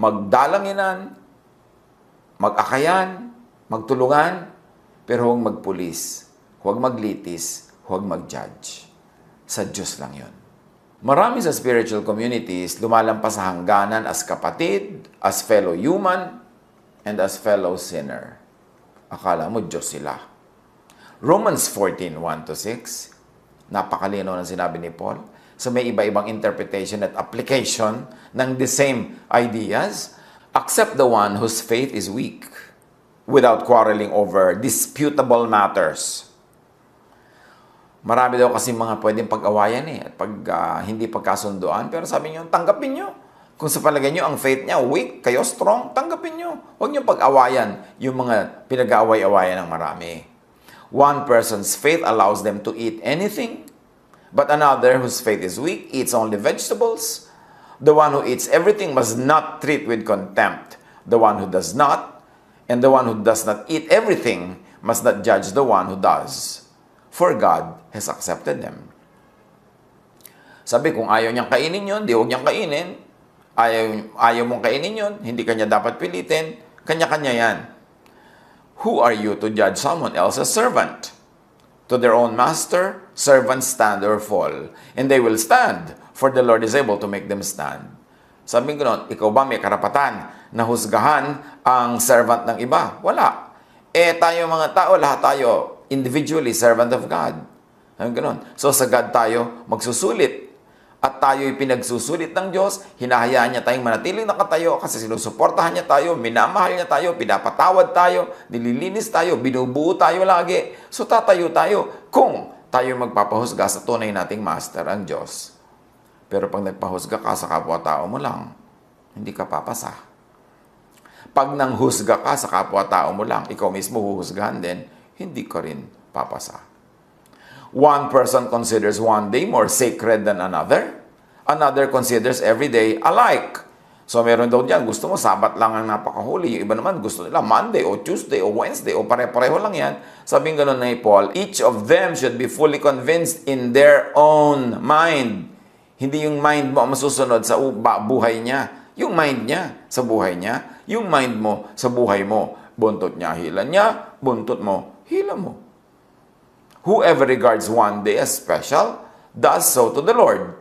S1: magdalanginan, mag-akayan, magtulungan, pero huwag magpulis, huwag maglitis, huwag mag-judge. Sa Diyos lang yon. Marami sa spiritual communities lumalampas sa hangganan as kapatid, as fellow human, and as fellow sinner. Akala mo Diyos sila. Romans 14:1-6, napakalino ng sinabi ni Paul. So may iba-ibang interpretation at application ng the same ideas. Accept the one whose faith is weak, without quarreling over disputable matters. Marami daw kasi mga pwedeng pag-awayan at pag hindi pagkasunduan. Pero sabi niyo, tanggapin niyo. Kung sa palagay niyo ang faith niya weak, kayo strong, tanggapin niyo. Huwag niyo pag-awayan yung mga pinag-aaway-awayan ng marami. One person's faith allows them to eat anything, but another whose faith is weak eats only vegetables. The one who eats everything must not treat with contempt the one who does not, and the one who does not eat everything must not judge the one who does. For God has accepted them. Sabi, kung ayaw niyang kainin yun, di huwag niyang kainin. Ayaw mong kainin yun, hindi kanya dapat pilitin. Kanya-kanya yan. Who are you to judge someone else's servant? To their own master, servants stand or fall. And they will stand, for the Lord is able to make them stand. Sabi ko nun, ikaw ba may karapatan na husgahan ang servant ng iba? Wala. Tayo mga tao, lahat tayo, individually, servant of God. Ganun. So sa God tayo magsusulit. At tayo'y pinagsusulit ng Diyos, hinahayaan niya tayong manatiling nakatayo kasi sinusuportahan niya tayo, minamahal niya tayo, pinapatawad tayo, nililinis tayo, binubuo tayo lagi. So tatayo tayo kung tayo magpapahusga sa tunay nating Master, ang Diyos. Pero pag nagpahusga ka sa kapwa-tao mo lang, hindi ka papasa. Pag nanghusga ka sa kapwa-tao mo lang, ikaw mismo huhusgahan din, hindi ka rin papasa. One person considers one day more sacred than another. Another considers every day alike. So meron daw diyan, gusto mo Sabat lang ang napakahuli. Yung iba naman gusto nila Monday o Tuesday o Wednesday o pare-pareho lang yan. Sabing ganun na ni Paul, each of them should be fully convinced in their own mind. Hindi yung mind mo ang masusunod sa buhay niya. Yung mind niya sa buhay niya. Yung mind mo sa buhay mo. Buntot niya, hila niya. Buntot mo, hila mo. Whoever regards one day as special, does so to the Lord.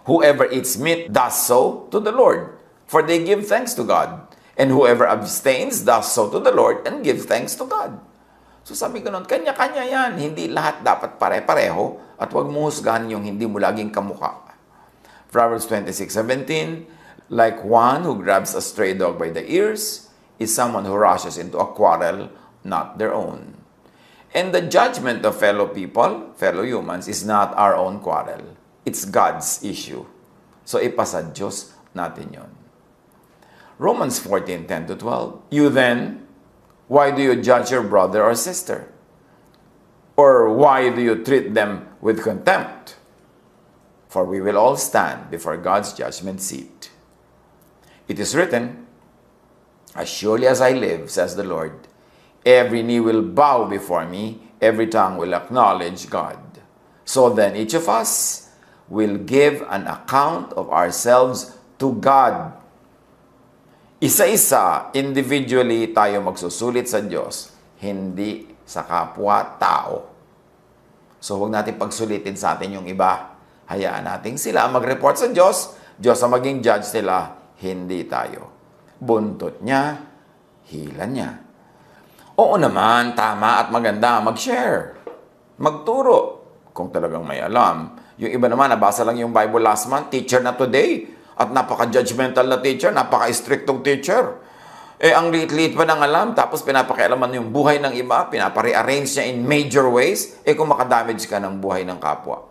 S1: Whoever eats meat does so to the Lord, for they give thanks to God. And whoever abstains does so to the Lord and gives thanks to God. So sabi ko nun, kanya-kanya yan. Hindi lahat dapat pare-pareho at huwag mo husgahan yung hindi mo laging kamukha. Proverbs 26:17, like one who grabs a stray dog by the ears is someone who rushes into a quarrel not their own. And the judgment of fellow people, fellow humans, is not our own quarrel. It's God's issue. So ipasa Diyos natin yon. Romans 14:10-12. You then, why do you judge your brother or sister? Or why do you treat them with contempt? For we will all stand before God's judgment seat. It is written, as surely as I live, says the Lord, every knee will bow before me, every tongue will acknowledge God. So then each of us will give an account of ourselves to God. Isa-isa, individually tayo magsusulit sa Diyos, hindi sa kapwa-tao. So huwag natin pagsulitin sa atin yung iba. Hayaan natin sila ang mag-report sa Diyos, Diyos ang maging judge nila, hindi tayo. Buntot niya, hila niya. Oo naman, tama at maganda mag-share. Magturo kung talagang may alam. Yung iba naman, nabasa lang yung Bible last month, teacher na today. At napaka-judgmental na teacher, napaka-strictong teacher. Ang liit-liit pa ng alam, tapos pinapakialaman yung buhay ng iba, pinapa-rearrange niya in major ways, kung makadamage ka ng buhay ng kapwa.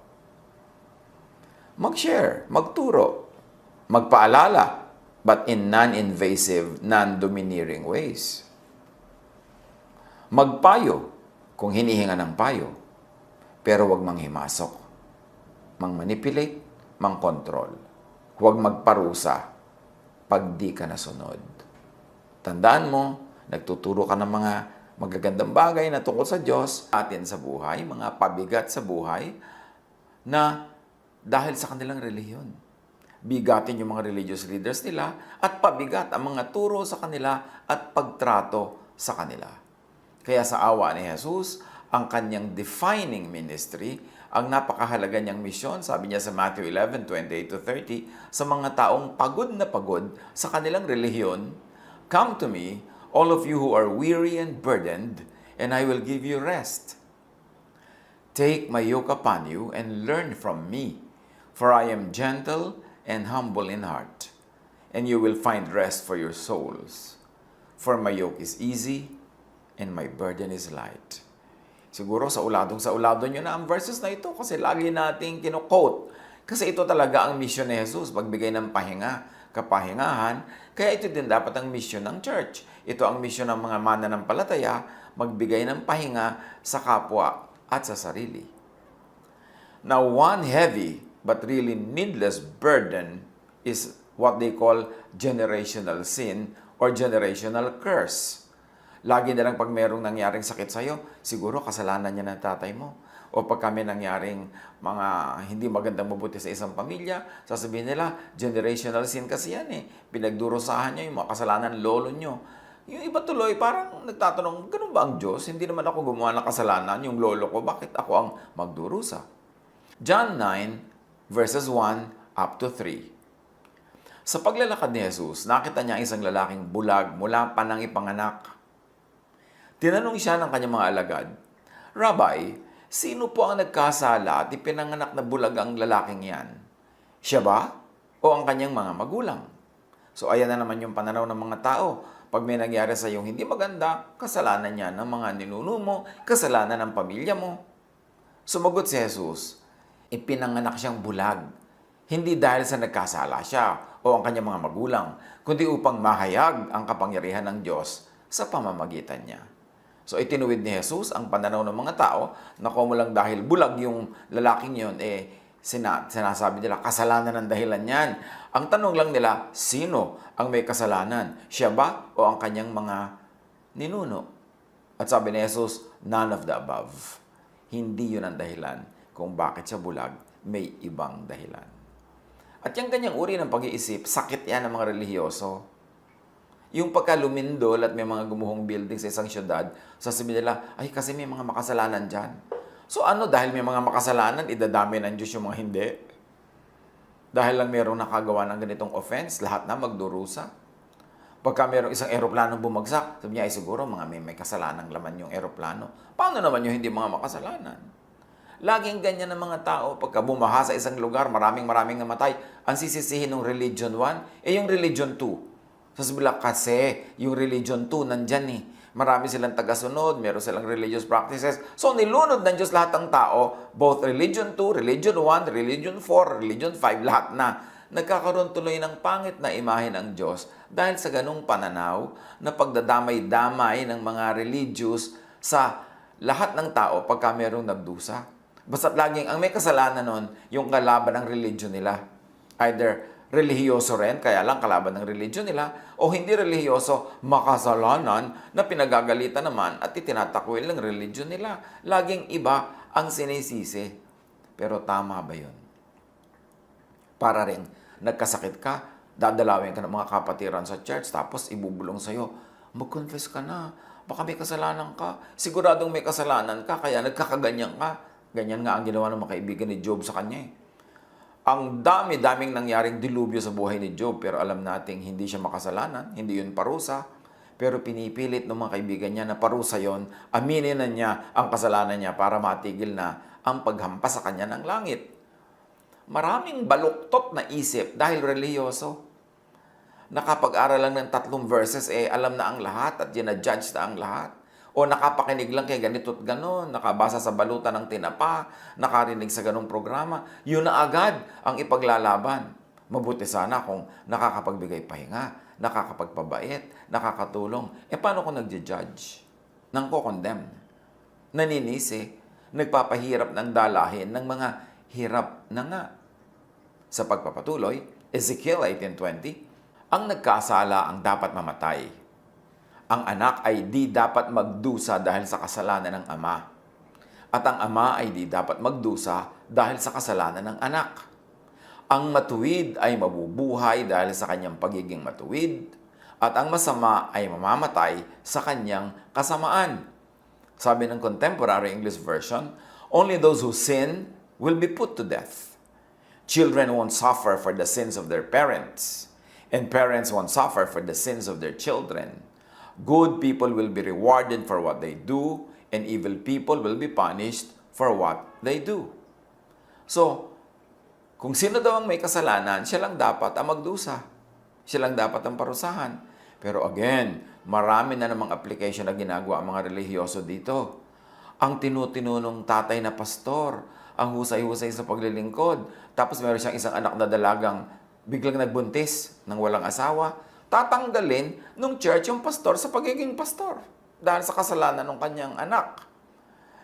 S1: Mag-share, magturo, magpaalala, but in non-invasive, non-domineering ways. Magpayo kung hinihinga ng payo. pero huwag manghimasok, mang-manipulate, mang-control. Huwag magparusa pag di ka nasunod. Tandaan mo, nagtuturo ka ng mga magagandang bagay na tungkol sa Diyos, atin sa buhay, mga pabigat sa buhay, na dahil sa kanilang relihiyon. Bigatin yung mga religious leaders nila at pabigat ang mga turo sa kanila at pagtrato sa kanila. Kaya sa awa ni Jesus, ang kanyang defining ministry, ang napakahalaga niyang misyon, sabi niya sa Matthew 11:28-30, sa mga taong pagod na pagod sa kanilang relihiyon, "Come to me, all of you who are weary and burdened, and I will give you rest. Take my yoke upon you and learn from me, for I am gentle and humble in heart, and you will find rest for your souls. For my yoke is easy and my burden is light." Siguro sa ulado nyo na ang verses na ito kasi lagi nating kino-quote. Kasi ito talaga ang mission ni Jesus, pagbigay ng pahinga, kapahingahan. Kaya ito din dapat ang mission ng church. Ito ang mission ng mga mananampalataya, magbigay ng pahinga sa kapwa at sa sarili. Now, one heavy but really needless burden is what they call generational sin or generational curse. Lagi na lang pag merong nangyaring sakit sa'yo, siguro kasalanan niya ng tatay mo. O pag kami nangyaring mga hindi magandang mabuti sa isang pamilya, sasabihin nila, generational sin kasi yan eh. Pinagdurusahan niyo yung mga kasalanan lolo niyo. Yung iba tuloy, parang nagtatanong, ganun ba ang Diyos? Hindi naman ako gumawa ng kasalanan, yung lolo ko, bakit ako ang magdurusa? John 9, verses 1 up to 3. Sa paglalakad ni Jesus, nakita niya isang lalaking bulag mula pa nang ipanganak. Tinanong siya ng kanyang mga alagad, "Rabbi, sino po ang nagkasala at ipinanganak na bulag ang lalaking yan? Siya ba o ang kanyang mga magulang?" So ayan na naman yung pananaw ng mga tao. Pag may nangyari sa iyong hindi maganda, kasalanan niya ng mga ninuno mo, kasalanan ng pamilya mo. Sumagot si Jesus, ipinanganak siyang bulag. Hindi dahil sa nagkasala siya o ang kanyang mga magulang, kundi upang mahayag ang kapangyarihan ng Diyos sa pamamagitan niya. So itinuwid ni Jesus ang pananaw ng mga tao na kung lang dahil bulag yung lalaking yun, sinasabi nila kasalanan ng dahilan yan. Ang tanong lang nila, sino ang may kasalanan? Siya ba o ang kanyang mga ninuno? At sabi ni Jesus, none of the above. Hindi yun ang dahilan kung bakit siya bulag, may ibang dahilan. At yung ganyang uri ng pag-iisip, sakit yan ng mga relihiyoso. Yung pagkalumindol at may mga gumuhong building sa isang syudad, sasabihin nila, ay kasi may mga makasalanan dyan. So ano, dahil may mga makasalanan, idadami ng Diyos yung mga hindi? Dahil lang mayroong nakagawa ng ganitong offense, lahat na magdurusa? Pagka mayroong isang eroplanong bumagsak, sabi niya, ay siguro mga may kasalanang laman yung eroplano. Paano naman yung hindi mga makasalanan? Laging ganyan ng mga tao. Pagka bumaha sa isang lugar, maraming namatay, ang sisisihin ng Religion 1, yung Religion 2. Sasabihin kasi yung Religion 2 nandyan eh. Marami silang tagasunod, meron silang religious practices. So nilunod ng Diyos lahat ng tao, both Religion 2, Religion 1, Religion 4, Religion 5, lahat na. Nagkakaroon tuloy ng pangit na imahe ng Diyos dahil sa ganung pananaw na pagdadamay-damay ng mga religious sa lahat ng tao pagka merong nagdusa. Basta't laging ang may kasalanan nun, yung kalaban ng religion nila. Either relihiyoso rin, kaya lang kalaban ng religion nila, o hindi relihiyoso, makasalanan na pinagagalitan naman at itinatakwil ng religion nila. Laging iba ang sinisisi. Pero tama ba yun? Para rin, nagkasakit ka, dadalawin ka ng mga kapatiran sa church, tapos ibubulong sa'yo, mag-confess ka na, baka may kasalanan ka. Siguradong may kasalanan ka, kaya nagkakaganyan ka. Ganyan nga ang ginawa ng mga kaibigan ni Job sa kanya eh. Ang dami-daming nangyaring dilubyo sa buhay ni Job, pero alam nating hindi siya makasalanan, hindi yun parusa. Pero pinipilit ng mga kaibigan niya na parusa yon, aminin na niya ang kasalanan niya para matigil na ang paghampas sa kanya ng langit. Maraming baluktot na isip dahil relihiyoso. Nakapag-aral lang ng 3 verses, alam na ang lahat at ginajudge na ang lahat. O nakapakinig lang kay ganito at ganon, nakabasa sa balutan ng tinapa, nakarinig sa ganong programa, yun na agad ang ipaglalaban. Mabuti sana kung nakakapagbigay pahinga, nakakapagpabait, nakakatulong. Paano kung nagja-judge? Nang ko-condemn? Naninisi? nagpapahirap ng dalahin ng mga hirap na nga. Sa pagpapatuloy, Ezekiel 18:20, ang nagkasala ang dapat mamatay. Ang anak ay di dapat magdusa dahil sa kasalanan ng ama. At ang ama ay di dapat magdusa dahil sa kasalanan ng anak. Ang matuwid ay mabubuhay dahil sa kanyang pagiging matuwid, at ang masama ay mamamatay sa kanyang kasamaan. Sabi ng Contemporary English Version, only those who sin will be put to death. Children won't suffer for the sins of their parents, and parents won't suffer for the sins of their children. Good people will be rewarded for what they do, and evil people will be punished for what they do. So, kung sino daw ang may kasalanan, siya lang dapat ang magdusa. Siya lang dapat ang parusahan. Pero again, marami na namang application na ginagawa ang mga relihiyoso dito. Ang tinutinunong tatay na pastor, ang husay-husay sa paglilingkod, tapos meron siyang isang anak na dalagang biglang nagbuntis ng walang asawa, tatanggalin ng church yung pastor sa pagiging pastor dahil sa kasalanan ng kanyang anak.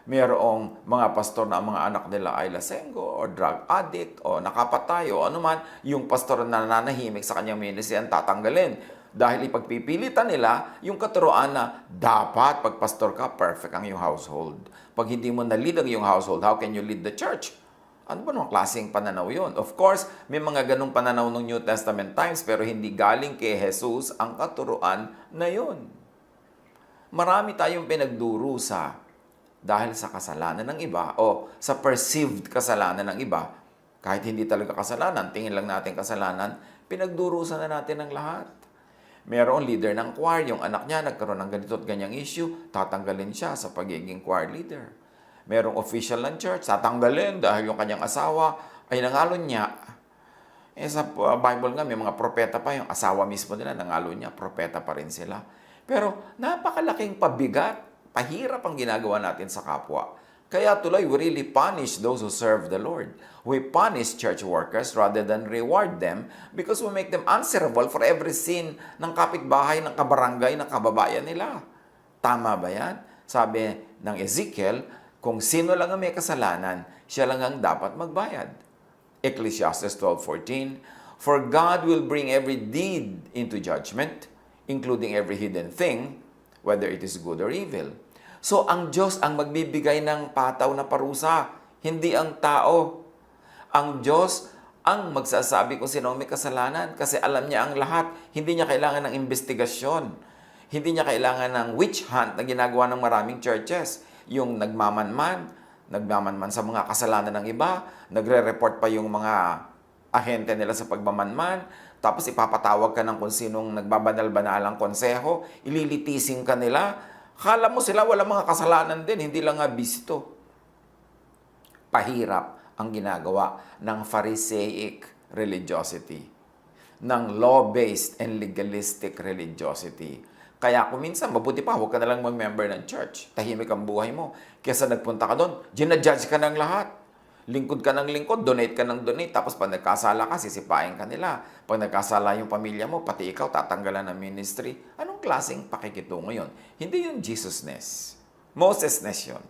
S1: Mayroong mga pastor na ang mga anak nila ay lasenggo o drug addict o nakapatay o anuman, yung pastor na nananahimik sa kanyang ministry ang tatanggalin. Dahil ipagpipilitan nila yung katuroan na dapat pag pastor ka, perfect ang iyong household. Pag hindi mo na-lead ang iyong household, how can you lead the church? Ano ba naman klaseng pananaw yun? Of course, may mga ganong pananaw ng New Testament times pero hindi galing kay Jesus ang katuroan na yun. Marami tayong pinagdurusa dahil sa kasalanan ng iba o sa perceived kasalanan ng iba. Kahit hindi talaga kasalanan, tingin lang natin kasalanan, pinagdurusan na natin ang lahat. Mayroong leader ng choir, yung anak niya nagkaroon ng ganito at ganyang issue, tatanggalin siya sa pagiging choir leader. Mayroong official ng church, tatanggalin dahil yung kanyang asawa ay nangalon niya. Sa Bible nga, may mga propeta pa, yung asawa mismo nila, nangalon niya, propeta pa rin sila. Pero napakalaking pabigat, pahirap ang ginagawa natin sa kapwa. Kaya tuloy, we really punish those who serve the Lord. We punish church workers rather than reward them because we make them answerable for every sin ng kapitbahay, ng kabarangay, ng kababayan nila. Tama ba yan? Sabi ng Ezekiel, kung sino lang ang may kasalanan, siya lang ang dapat magbayad. Ecclesiastes 12:14, for God will bring every deed into judgment, including every hidden thing, whether it is good or evil. So, ang Diyos ang magbibigay ng pataw na parusa, hindi ang tao. Ang Diyos ang magsasabi kung sino may kasalanan kasi alam niya ang lahat. Hindi niya kailangan ng investigasyon. Hindi niya kailangan ng witch hunt na ginagawa ng maraming churches. Yung nagmamanman sa mga kasalanan ng iba, nagre-report pa yung mga ahente nila sa pagmamanman, tapos ipapatawag ka ng kung sinong nagbabanal-banalang konseho, ililitising ka nila. Kala mo sila wala mga kasalanan din, hindi lang nga bisto. Pahirap ang ginagawa ng Pharisaic religiosity, ng law-based and legalistic religiosity. Kaya kung minsan, mabuti pa, huwag ka na lang mag-member ng church. Tahimik ang buhay mo. Kesa nagpunta ka doon, ginajudge ka ng lahat. Lingkod ka ng lingkod, donate ka ng donate, tapos pag nagkasala ka, sisipain ka nila. Pag nagkasala yung pamilya mo, pati ikaw, tatanggalan ng ministry. Anong klaseng pakikitungo yun? Hindi yun Jesusness. Mosesness yun.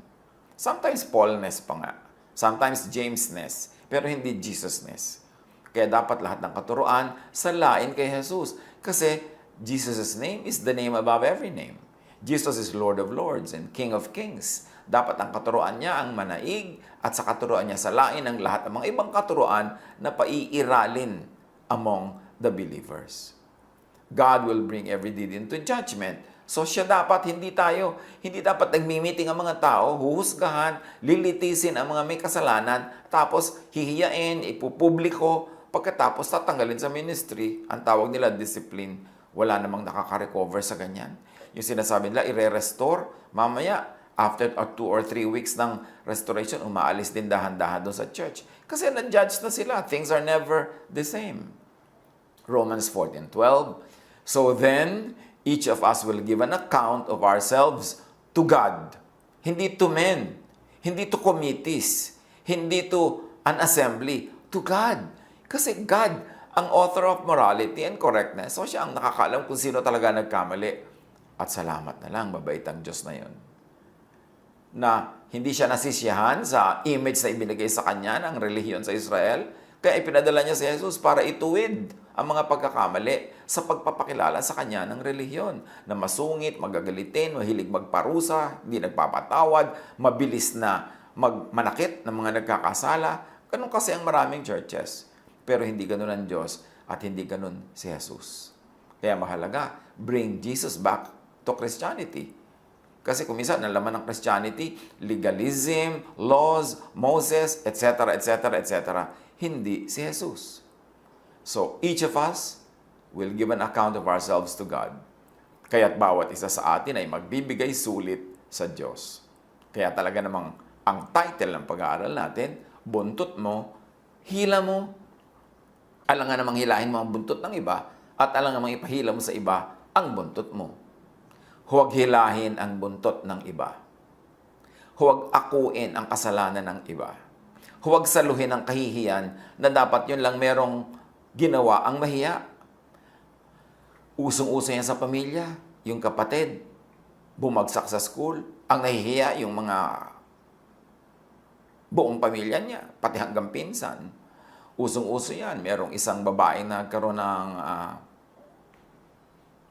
S1: Sometimes Paulness pa nga. Sometimes Jamesness. Pero hindi Jesusness. Kaya dapat lahat ng katuruan salain kay Jesus. Kasi Jesus' name is the name above every name. Jesus is Lord of Lords and King of Kings. Dapat ang katuruan niya ang manaig at sa katuruan niya salain ang lahat ng mga ibang katuruan na paiiralin among the believers. God will bring every deed into judgment. So siya dapat, hindi dapat nagmi-meeting ang mga tao, huhusgahan, lilitisin ang mga may kasalanan, tapos hihiyain, ipupubliko, pagkatapos tatanggalin sa ministry. Ang tawag nila discipline. Wala namang nakaka-recover sa ganyan. Yung sinasabi nila, i-restore, mamaya, after 2 or 3 weeks ng restoration, umaalis din dahan-dahan doon sa church. Kasi na-judge na sila. Things are never the same. Romans 14:12. So then, each of us will give an account of ourselves to God. Hindi to men. Hindi to committees. Hindi to an assembly. To God. Kasi God, ang author of morality and correctness, so siya ang nakakaalam kung sino talaga nagkamali. At salamat na lang, mabait ang Diyos na yun. na hindi siya nasisiyahan sa image na ibinigay sa kanya ng relihiyon sa Israel. Kaya ipinadala niya si Jesus para ituwid ang mga pagkakamali sa pagpapakilala sa kanya ng relihiyon. Na masungit, magagalitin, mahilig magparusa, hindi nagpapatawad, mabilis na manakit ng mga nagkakasala. Ganun kasi ang maraming churches. Pero hindi ganun ang Diyos at hindi ganun si Jesus. Kaya mahalaga, bring Jesus back to Christianity. Kasi kung minsan, ang laman ng Christianity, legalism, laws, Moses, etc., etc., etc., hindi si Jesus. So, each of us will give an account of ourselves to God. Kaya't bawat isa sa atin ay magbibigay sulit sa Diyos. Kaya talaga namang ang title ng pag-aaral natin, buntot mo, hila mo, alangan namang hilahin mo ang buntot ng iba, at alangan namang ipahila mo sa iba ang buntot mo. Huwag hilahin ang buntot ng iba. Huwag akuin ang kasalanan ng iba. Huwag saluhin ang kahihiyan na dapat yun lang merong ginawa ang mahiya. Usong-uso yan sa pamilya. Yung kapatid, bumagsak sa school. Ang nahihiya, yung mga buong pamilya niya, pati hanggang pinsan. Usong-uso yan. Merong isang babae na nagkaroon ng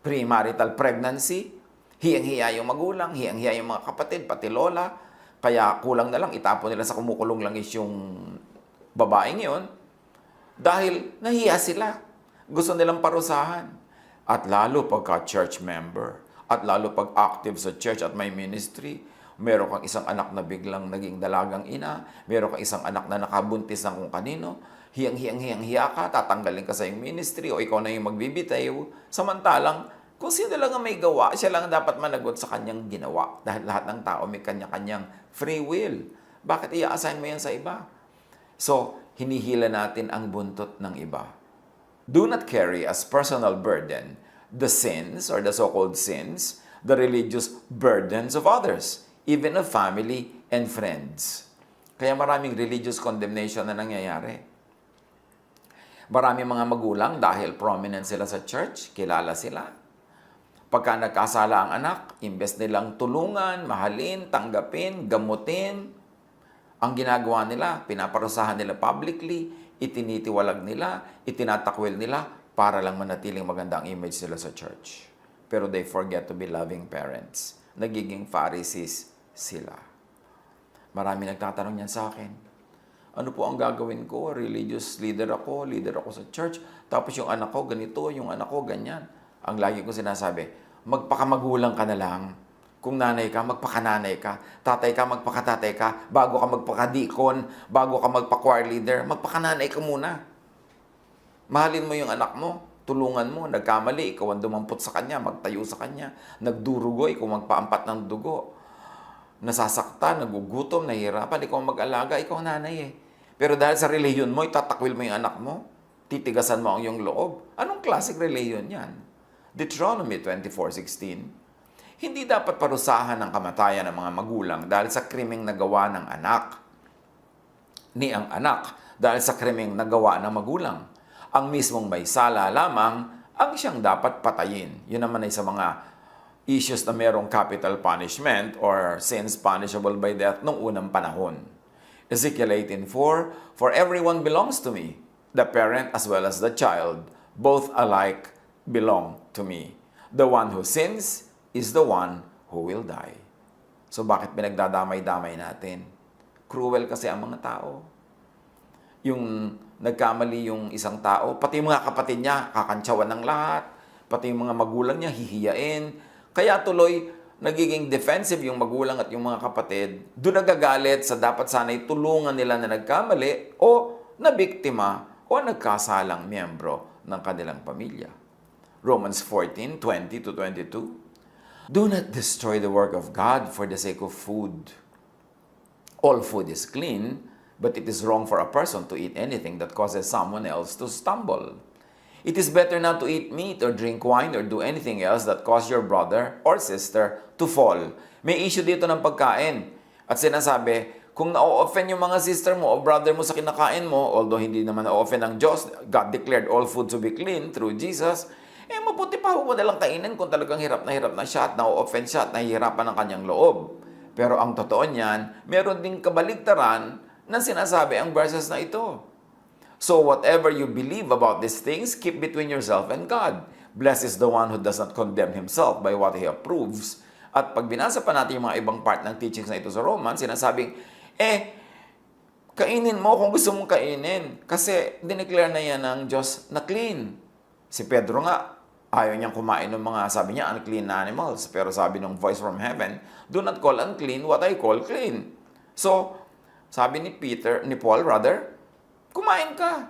S1: premarital pregnancy. Hiyang-hiya yung magulang, hiyang-hiya yung mga kapatid, pati lola. Kaya kulang na lang, itapon nila sa kumukulong langis yung babaeng yon. Dahil nahiya sila. Gusto nilang parusahan. At lalo pagka church member, at lalo pag active sa church at may ministry, meron kang isang anak na biglang naging dalagang ina, meron kang isang anak na nakabuntis ng kung kanino, hiyang-hiya ka, tatanggalin ka sa iyong ministry, o ikaw na yung magbibitayo. Samantalang, kung sino lang ang may gawa, siya lang dapat managot sa kanyang ginawa. Dahil lahat ng tao may kanya-kanyang free will. Bakit i-assign mo yan sa iba? So, hinihila natin ang buntot ng iba. Do not carry as personal burden the sins or the so-called sins, the religious burdens of others, even of family and friends. Kaya maraming religious condemnation na nangyayari. Maraming mga magulang dahil prominent sila sa church, kilala sila. Pagka nagkasala ang anak, imbes nilang tulungan, mahalin, tanggapin, gamutin, ang ginagawa nila, pinaparusahan nila publicly, itinitiwalag nila, itinatakwil nila para lang manatiling magandang image nila sa church. Pero they forget to be loving parents. Nagiging Pharisees sila. Marami nagtatanong yan sa akin. Ano po ang gagawin ko? Religious leader ako sa church. Tapos yung anak ko ganito, yung anak ko ganyan. Ang lagi ko sinasabi, magpakamagulang ka na lang. Kung nanay ka, magpakananay ka. Tatay ka, magpakatatay ka. Bago ka magpakadikon, bago ka magpa-choir leader, magpakananay ka muna. Mahalin mo yung anak mo, tulungan mo, nagkamali, ikaw ang dumampot sa kanya, magtayo sa kanya. Nagdurugo, ikaw magpaampat ng dugo. Nasasaktan, nagugutom, nahihirapan, ikaw mag-alaga, ikaw nanay eh. Pero dahil sa relihiyon mo, itatakwil mo yung anak mo, titigasan mo ang iyong loob. Anong klaseng relihiyon yan? Deuteronomy 24:16. Hindi dapat parusahan ng kamatayan ng mga magulang dahil sa krimeng nagawa ng anak. Ni ang anak dahil sa krimeng nagawa ng magulang. Ang mismong may sala lamang ang siyang dapat patayin. Yun naman ay sa mga issues na merong capital punishment or sins punishable by death nung unang panahon. Ezekiel 18:4, "For everyone belongs to me, the parent as well as the child, both alike belong to me. The one who sins is the one who will die." So bakit pinagdadamay-damay natin? Cruel kasi ang mga tao. Yung nagkamali yung isang tao, pati yung mga kapatid niya, kakantsawan ng lahat. Pati yung mga magulang niya, hihiyain. Kaya tuloy, nagiging defensive yung magulang at yung mga kapatid. Doon nagagalit sa dapat sana'y tulungan nila na nagkamali o nabiktima o nagkasalang miyembro ng kanilang pamilya. Romans 14:20-22. Do not destroy the work of God for the sake of food. All food is clean, but it is wrong for a person to eat anything that causes someone else to stumble. It is better not to eat meat or drink wine or do anything else that cause your brother or sister to fall. May issue dito ng pagkain. At sinasabi, kung na-offend yung mga sister mo o brother mo sa kinakain mo, although hindi naman na-offend ng Diyos, God declared all food to be clean through Jesus, mabuti pa mo nalang kainin kung talagang hirap na siya at na-offend siya at nahihirapan ng kanyang loob. Pero ang totoo niyan, meron ding kabaligtaran na sinasabi ang verses na ito. So whatever you believe about these things, keep between yourself and God. Blessed is the one who does not condemn himself by what he approves. At pag binasa pa natin yung mga ibang part ng teachings na ito sa Romans, sinasabing, kainin mo kung gusto mong kainin. Kasi dineclare na yan ng Diyos na clean. Si Pedro nga, ayaw niyang kumain ng mga, sabi niya, unclean animals. Pero sabi ng voice from heaven, do not call unclean what I call clean. So, sabi ni Paul, kumain ka.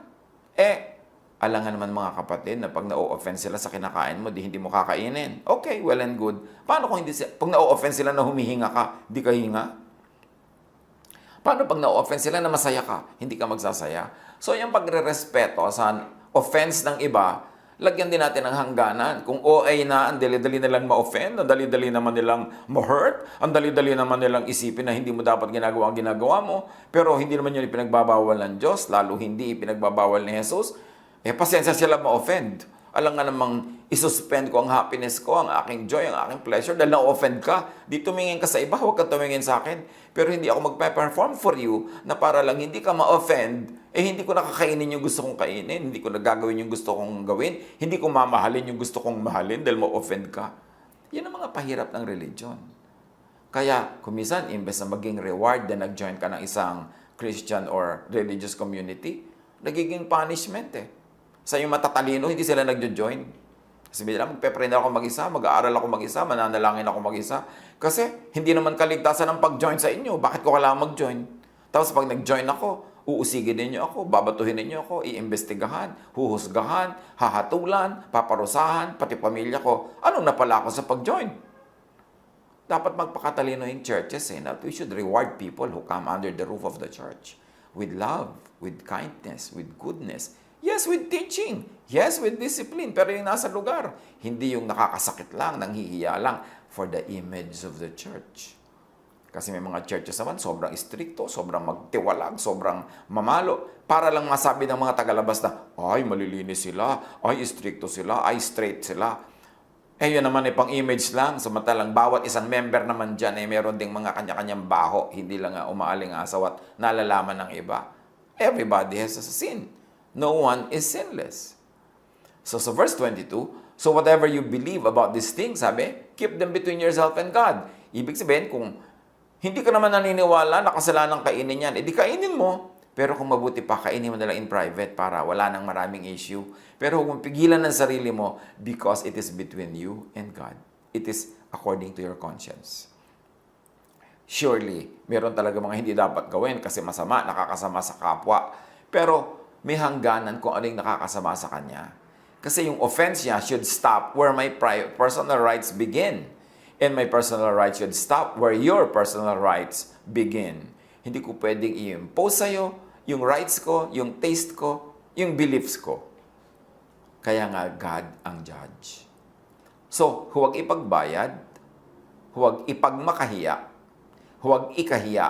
S1: Alangan naman mga kapatid na pag na-offend sila sa kinakain mo, di hindi mo kakainin. Okay, well and good. Paano kung hindi pag na-offend sila na humihinga ka, di ka hinga? Paano pag na-offend sila na masaya ka, hindi ka magsasaya? So yung pagre-respeto sa offense ng iba, lagyan din natin ng hangganan. Kung OA na, ang dali-dali nilang ma-offend, ang dali-dali naman nilang ma-hurt, ang dali-dali naman nilang isipin na hindi mo dapat ginagawa ang ginagawa mo, pero hindi naman yun ipinagbabawal ng Diyos, lalo hindi ipinagbabawal ni Jesus, pasensya sila ma-offend. Alam nga namang isuspend ko ang happiness ko, ang aking joy, ang aking pleasure dahil na-offend ka. Di tumingin ka sa iba, huwag ka tumingin sa akin. Pero hindi ako magpe-perform for you na para lang hindi ka ma-offend, hindi ko nakakainin yung gusto kong kainin, hindi ko nagagawin yung gusto kong gawin, hindi ko mamahalin yung gusto kong mahalin dahil ma-offend ka. Yan ang mga pahirap ng religion. Kaya, kumisan, imbes na maging reward na nag-join ka ng isang Christian or religious community, nagiging punishment Sa yung matatalino, hindi sila nagjo-join. Sabi nila, magpe-pray na ako mag-isa, mag-aaral ako mag-isa, mananalangin ako mag-isa. Kasi hindi naman kaligtasan ang pag-join sa inyo. Bakit ko kailangan mag-join? Tapos pag nag-join ako, uusigin ninyo ako, babatuhin ninyo ako, iimbestigahan, huhusgahan, hahatulan, paparusahan, pati pamilya ko. Anong napala ako sa pag-join? Dapat magpakatalino yung churches that we should reward people who come under the roof of the church with love, with kindness, with goodness. Yes, with teaching. Yes, with discipline. Pero yung nasa lugar, hindi yung nakakasakit lang, nanghihiya lang for the image of the church. Kasi may mga churches naman, sobrang istrikto, sobrang magtiwalag, sobrang mamalo. Para lang masabi ng mga tagalabas na, ay, malilinis sila, ay, istrikto sila, ay, straight sila. Yun naman pang image lang. Samantalang bawat isang member naman dyan, meron ding mga kanya-kanyang baho, hindi lang umaaling-asaw at nalalaman ng iba. Everybody has a sin. No one is sinless. So sa verse 22, so whatever you believe about these things, sabi, keep them between yourself and God. Ibig sabihin, kung hindi ka naman naniniwala na kasalanan kainin yan, edi kainin mo. Pero kung mabuti pa, kainin mo na lang in private para wala nang maraming issue. Pero huwag mong pigilan ng sarili mo because it is between you and God. It is according to your conscience. Surely, meron talaga mga hindi dapat gawin kasi masama, nakakasama sa kapwa. Pero may hangganan kung ano yung nakakasama sa kanya. Kasi yung offense niya should stop where my personal rights begin. And my personal rights should stop where your personal rights begin. Hindi ko pwedeng i-impose sa'yo yung rights ko, yung taste ko, yung beliefs ko. Kaya nga God ang judge. So, huwag ipagbayad, huwag ipagmakahiya, huwag ikahiya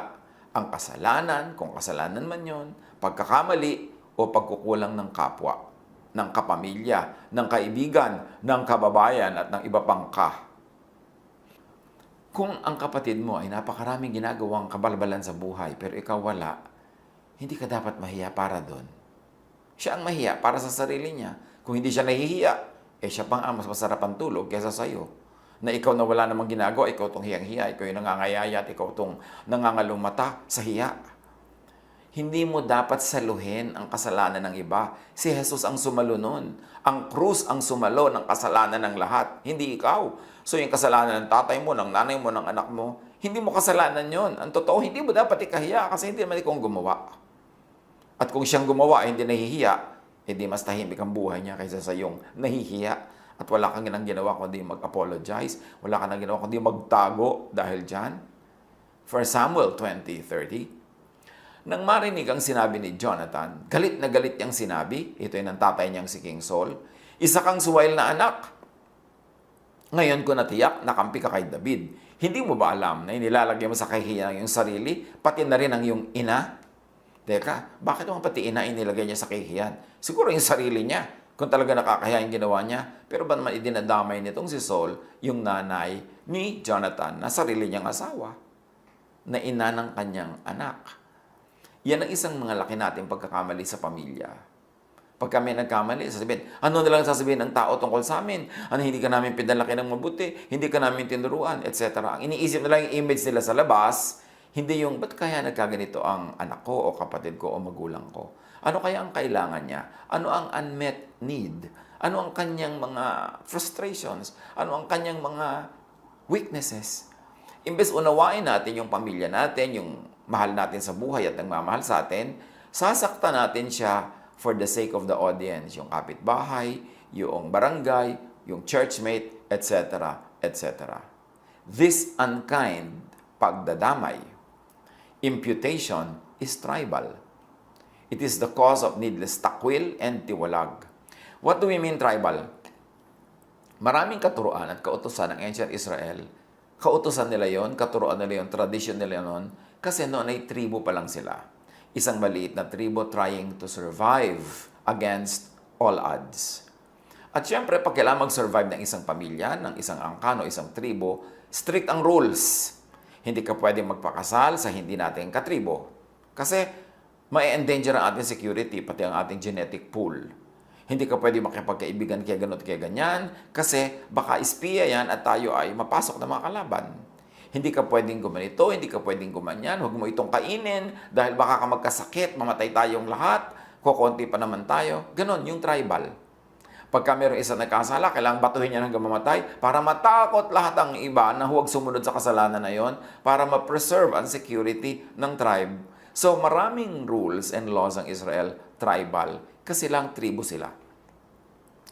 S1: ang kasalanan, kung kasalanan man yon, pagkakamali, o pagkukulang ng kapwa, ng kapamilya, ng kaibigan, ng kababayan, at ng iba pang ka. Kung ang kapatid mo ay napakaraming ginagawang kabalbalan sa buhay, pero ikaw wala, hindi ka dapat mahiya para doon. Siya ang mahiya para sa sarili niya. Kung hindi siya nahihiya, siya pang mas masarap ang tulog kaysa sa'yo. Na ikaw na wala namang ginagawa, ikaw itong hiyang-hiya, ikaw yung nangangayayat, ikaw itong nangangalumata sa hiya. Hindi mo dapat saluhin ang kasalanan ng iba. Si Jesus ang sumalo nun. Ang krus ang sumalo ng kasalanan ng lahat, hindi ikaw. So yung kasalanan ng tatay mo, ng nanay mo, ng anak mo, hindi mo kasalanan yon. Ang totoo, hindi mo dapat ikahiya kasi hindi naman ikaw gumawa. At kung siyang gumawa, hindi nahihiya, hindi mas tahimik ang buhay niya kaysa sa iyong nahihiya. At wala kang ginang ginawa kundi mag-apologize. Wala kang ginawa kundi magtago dahil dyan. 1 Samuel 20:30. Nang marinig ang sinabi ni Jonathan, galit na galit niyang sinabi, ito yung ng tatay niyang si King Saul, isa kang suwail na anak. Ngayon ko natiyak, nakampi ka kay David. Hindi mo ba alam na inilalagay mo sa kahihiyan ang iyong sarili, pati na rin ang iyong ina? Teka, bakit mo pati ina inilagay niya sa kahihiyan? Siguro yung sarili niya, kung talaga nakakahiya yung ginawa niya. Pero ba naman idinadamay nitong si Saul, yung nanay ni Jonathan, na sarili niyang asawa? na ina ng kanyang anak. Yan ang isang mga laki nating pagkakamali sa pamilya. Pag kami nagkamali, sasabihin, ano na lang sasabihin ng tao tungkol sa amin? Ano, hindi ka namin pinalaki ng mabuti, hindi ka namin tinuruan, etc. Ang iniisip nila yung image nila sa labas, hindi yung, ba't kaya nagkaganito ang anak ko o kapatid ko o magulang ko? Ano kaya ang kailangan niya? Ano ang unmet need? Ano ang kanyang mga frustrations? Ano ang kanyang mga weaknesses? Imbes unawain natin yung pamilya natin, yung mahal natin sa buhay at nagmamahal sa atin, sasaktan natin siya for the sake of the audience, yung kapitbahay, yung barangay, yung churchmate, etc., etc. This unkind pagdadamay, imputation, is tribal. It is the cause of needless takwil and tiwalag. What do we mean tribal? Maraming katuruan at kautusan ng ancient Israel. Kautusan nila yon, katuruan nila yon, tradition nila yon, kasi noon ay tribo pa lang sila. Isang maliit na tribo trying to survive against all odds. At syempre, pag kailangan mag-survive ng isang pamilya, ng isang angkan o isang tribo, strict ang rules. Hindi ka pwedeng magpakasal sa hindi nating katribo. Kasi ma-endanger ang ating security, pati ang ating genetic pool. Hindi ka pwede makipagkaibigan kaya ganot kaya ganyan, kasi baka espiya yan at tayo ay mapasok na mga kalaban. Hindi ka pwedeng gumanito, hindi ka pwedeng gumanyan, huwag mo itong kainin dahil baka ka magkasakit, mamatay tayong lahat, kukunti pa naman tayo. Ganon, yung tribal. Pagka mayroong isa nagkasala, kailangang batuhin niya hanggang mamatay para matakot lahat ang iba na huwag sumunod sa kasalanan na yon para ma-preserve ang security ng tribe. So maraming rules and laws ang Israel, tribal, kasi lang tribo sila.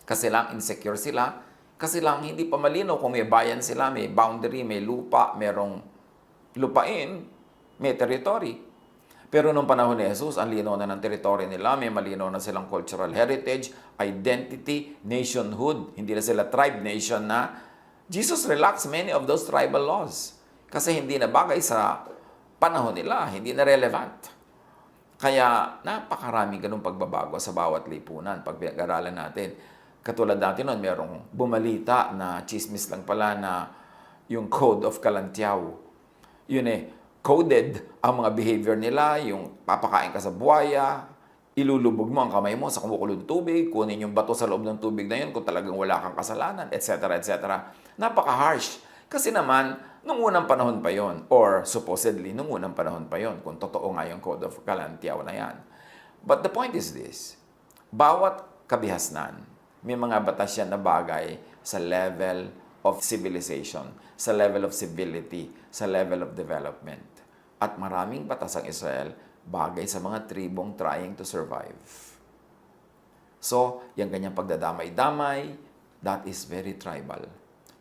S1: Kasi lang insecure sila, kasi lang hindi pa malinaw kung may bayan sila, may boundary, may lupa, merong lupain, may territory. Pero nung panahon ni Jesus, ang linaw na ng territory nila, may malinaw na silang cultural heritage, identity, nationhood. Hindi na sila tribe nation na. Jesus relaxed many of those tribal laws. Kasi hindi na bagay sa panahon nila, hindi na relevant. Kaya napakaraming ganung pagbabago sa bawat lipunan pag pinag-aralan natin. Katulad natin noon, merong bumalita na chismis lang pala na yung Code of Kalantiaw. Yun coded ang mga behavior nila, yung papakain ka sa buwaya, ilulubog mo ang kamay mo sa kumukulong tubig, kunin yung bato sa loob ng tubig na yun kung talagang wala kang kasalanan, etc. etc. Napaka-harsh. Kasi naman, nung unang panahon pa yon, or supposedly, nung unang panahon pa yon, kung totoo nga yung Code of Kalantiaw na yan. But the point is this, bawat kabihasnan, may mga batas yan na bagay sa level of civilization, sa level of civility, sa level of development. At maraming batas ang Israel bagay sa mga tribong trying to survive. So, yung ganyang pagdadamay-damay, that is very tribal.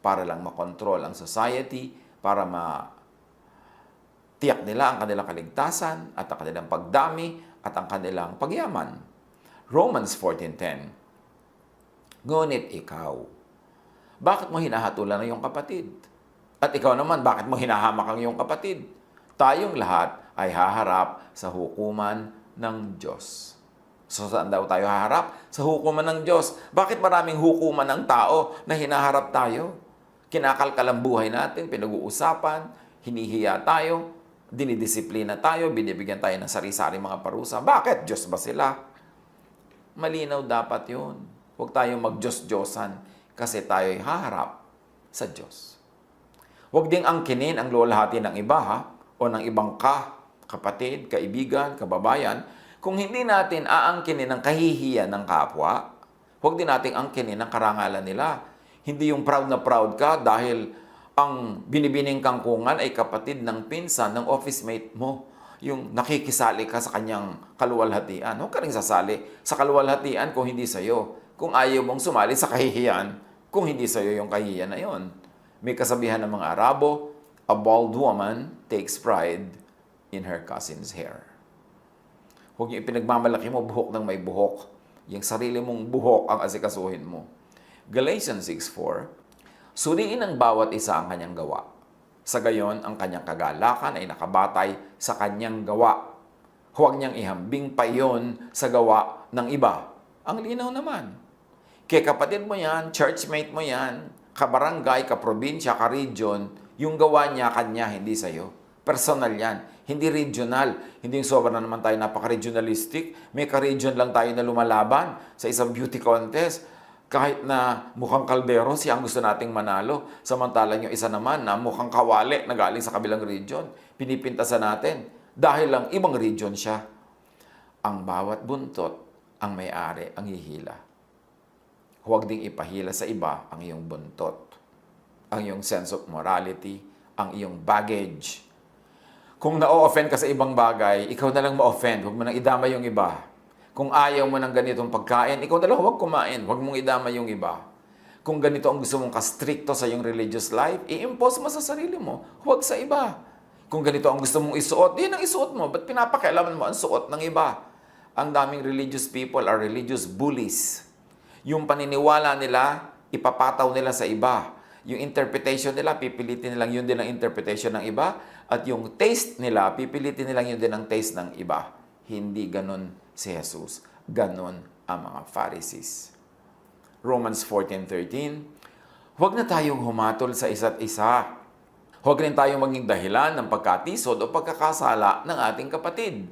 S1: Para lang makontrol ang society, para tiyak nila ang kanilang kaligtasan at ang kanilang pagdami at ang kanilang pagyaman. Romans 14:10. Ngunit ikaw, bakit mo hinahatulan ang iyong kapatid? At ikaw naman, bakit mo hinahamak ang iyong kapatid? Tayong lahat ay haharap sa hukuman ng Diyos. So saan daw tayo haharap? Sa hukuman ng Diyos. Bakit maraming hukuman ng tao na hinaharap tayo? Kinakalkal ang buhay natin, pinag-uusapan, hinihiya tayo, dinidisiplina tayo, binibigyan tayo ng sari-sari mga parusa. Bakit? Diyos ba sila? Malinaw dapat yun. Huwag tayong mag-Diyos-Diyosan kasi tayo'y haharap sa Diyos. Huwag ding angkinin ang luwalhati ng iba o ng ibang kapatid, kaibigan, kababayan. Kung hindi natin aangkinin ang kahihiyan ng kapwa, huwag din nating angkinin ang karangalan nila. Hindi yung proud na proud ka dahil ang binibining kangkungan ay kapatid ng pinsan, ng office mate mo. Yung nakikisali ka sa kanyang kaluwalhatian. Huwag ka rin sasali sa kaluwalhatian kung hindi sa'yo. Kung ayaw mong sumali sa kahihiyan, kung hindi sa'yo yung kahihiyan na yon. May kasabihan ng mga Arabo, a bald woman takes pride in her cousin's hair. Huwag yung ipinagmamalaki mo buhok ng may buhok. Yung sarili mong buhok ang asikasuhin mo. Galatians 6:4, suriin ng bawat isa ang kanyang gawa. Sa gayon, ang kanyang kagalakan ay nakabatay sa kanyang gawa. Huwag niyang ihambing pa iyon sa gawa ng iba. Ang linaw naman. Kaya kapatid mo yan, churchmate mo yan, kabarangay, kaprobinsya, ka-region, yung gawa niya, kanya, hindi sa'yo. Personal yan. Hindi regional. Hindi yung sobra na naman tayo napaka-regionalistic. May ka-region lang tayo na lumalaban sa isang beauty contest. Kahit na mukhang kaldero, siya ang gusto nating manalo. Samantalang yung isa naman na mukhang kawali na galing sa kabilang region. Pinipintasan natin. Dahil lang ibang region siya. Ang bawat buntot, ang may-ari, ang hihila. Huwag ding ipahila sa iba ang iyong buntot, ang iyong sense of morality, ang iyong baggage. Kung na-offend ka sa ibang bagay, ikaw na lang ma-offend. Huwag mo nang idama yung iba. Kung ayaw mo ng ganitong pagkain, ikaw na lang huwag kumain. Huwag mong idama yung iba. Kung ganito ang gusto mong kastrikto sa iyong religious life, i-impose mo sa sarili mo. Huwag sa iba. Kung ganito ang gusto mong isuot, yun ang isuot mo. Ba't pinapakialaman mo ang suot ng iba? Ang daming religious people are religious bullies. Yung paniniwala nila, ipapataw nila sa iba. Yung interpretation nila, pipilitin nilang yun din ang interpretation ng iba. At yung taste nila, pipilitin nilang yun din ang taste ng iba. Hindi ganon si Jesus. Ganon ang mga Pharisees. Romans 14:13, huwag na tayong humatol sa isa't isa. Huwag rin tayong maging dahilan ng pagkatisod o pagkakasala ng ating kapatid.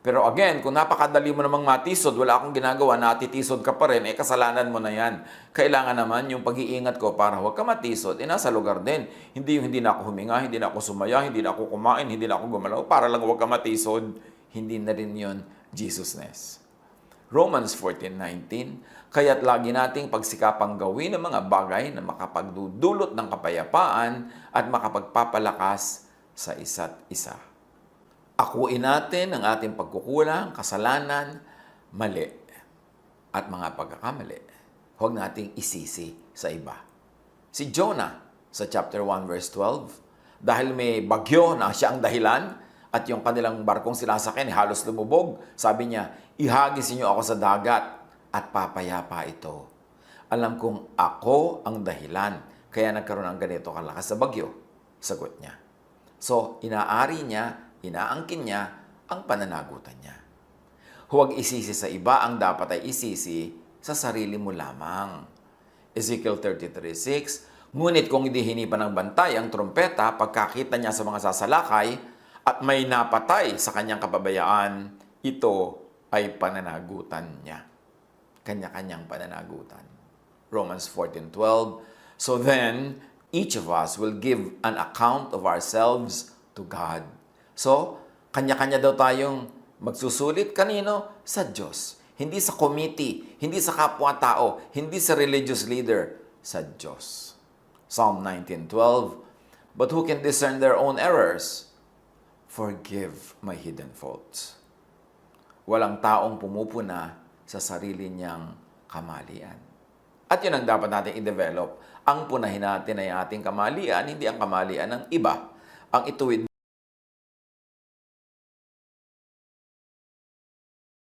S1: Pero again, kung napakadali mo namang matisod, wala akong ginagawa, natitisod ka pa rin, kasalanan mo na yan. Kailangan naman yung pag-iingat ko para huwag ka matisod, nasa lugar din. Hindi yung hindi na ako huminga, hindi na ako sumaya, hindi na ako kumain, hindi na ako gumalaw, para lang huwag ka matisod. Hindi na rin yun Jesusness. Romans 14:19, kaya't lagi nating pagsikapang gawin ang mga bagay na makapagdudulot ng kapayapaan at makapagpapalakas sa isa't isa. Akuin natin ang ating pagkukulang, kasalanan, mali, at mga pagkakamali. Huwag nating isisi sa iba. Si Jonah sa chapter 1 verse 12, dahil may bagyo na siya ang dahilan at yung kanilang barkong sinasakyan halos lumubog, sabi niya, ihagis niyo ako sa dagat at papayapa ito. Alam kong ako ang dahilan kaya nagkaroon ng ganito kalakas sa bagyo. Sagot niya. So, inaari niya, inaangkin niya ang pananagutan niya. Huwag isisi sa iba, ang dapat ay isisi sa sarili mo lamang. Ezekiel 33:6, ngunit kung hindi hinipan ng bantay ang trompeta pagkakita niya sa mga sasalakay at may napatay sa kanyang kapabayaan, ito ay pananagutan niya. Kanya-kanyang pananagutan. Romans 14:12, so then, each of us will give an account of ourselves to God. So, kanya-kanya daw tayong magsusulit kanino? Sa Diyos. Hindi sa committee, hindi sa kapwa-tao, hindi sa religious leader, sa Diyos. Psalm 19:12, but who can discern their own errors? Forgive my hidden faults. Walang taong pumupuna sa sarili niyang kamalian. At yun ang dapat natin i-develop. Ang punahin natin ay ating kamalian, hindi ang kamalian ng iba. Ang ituwid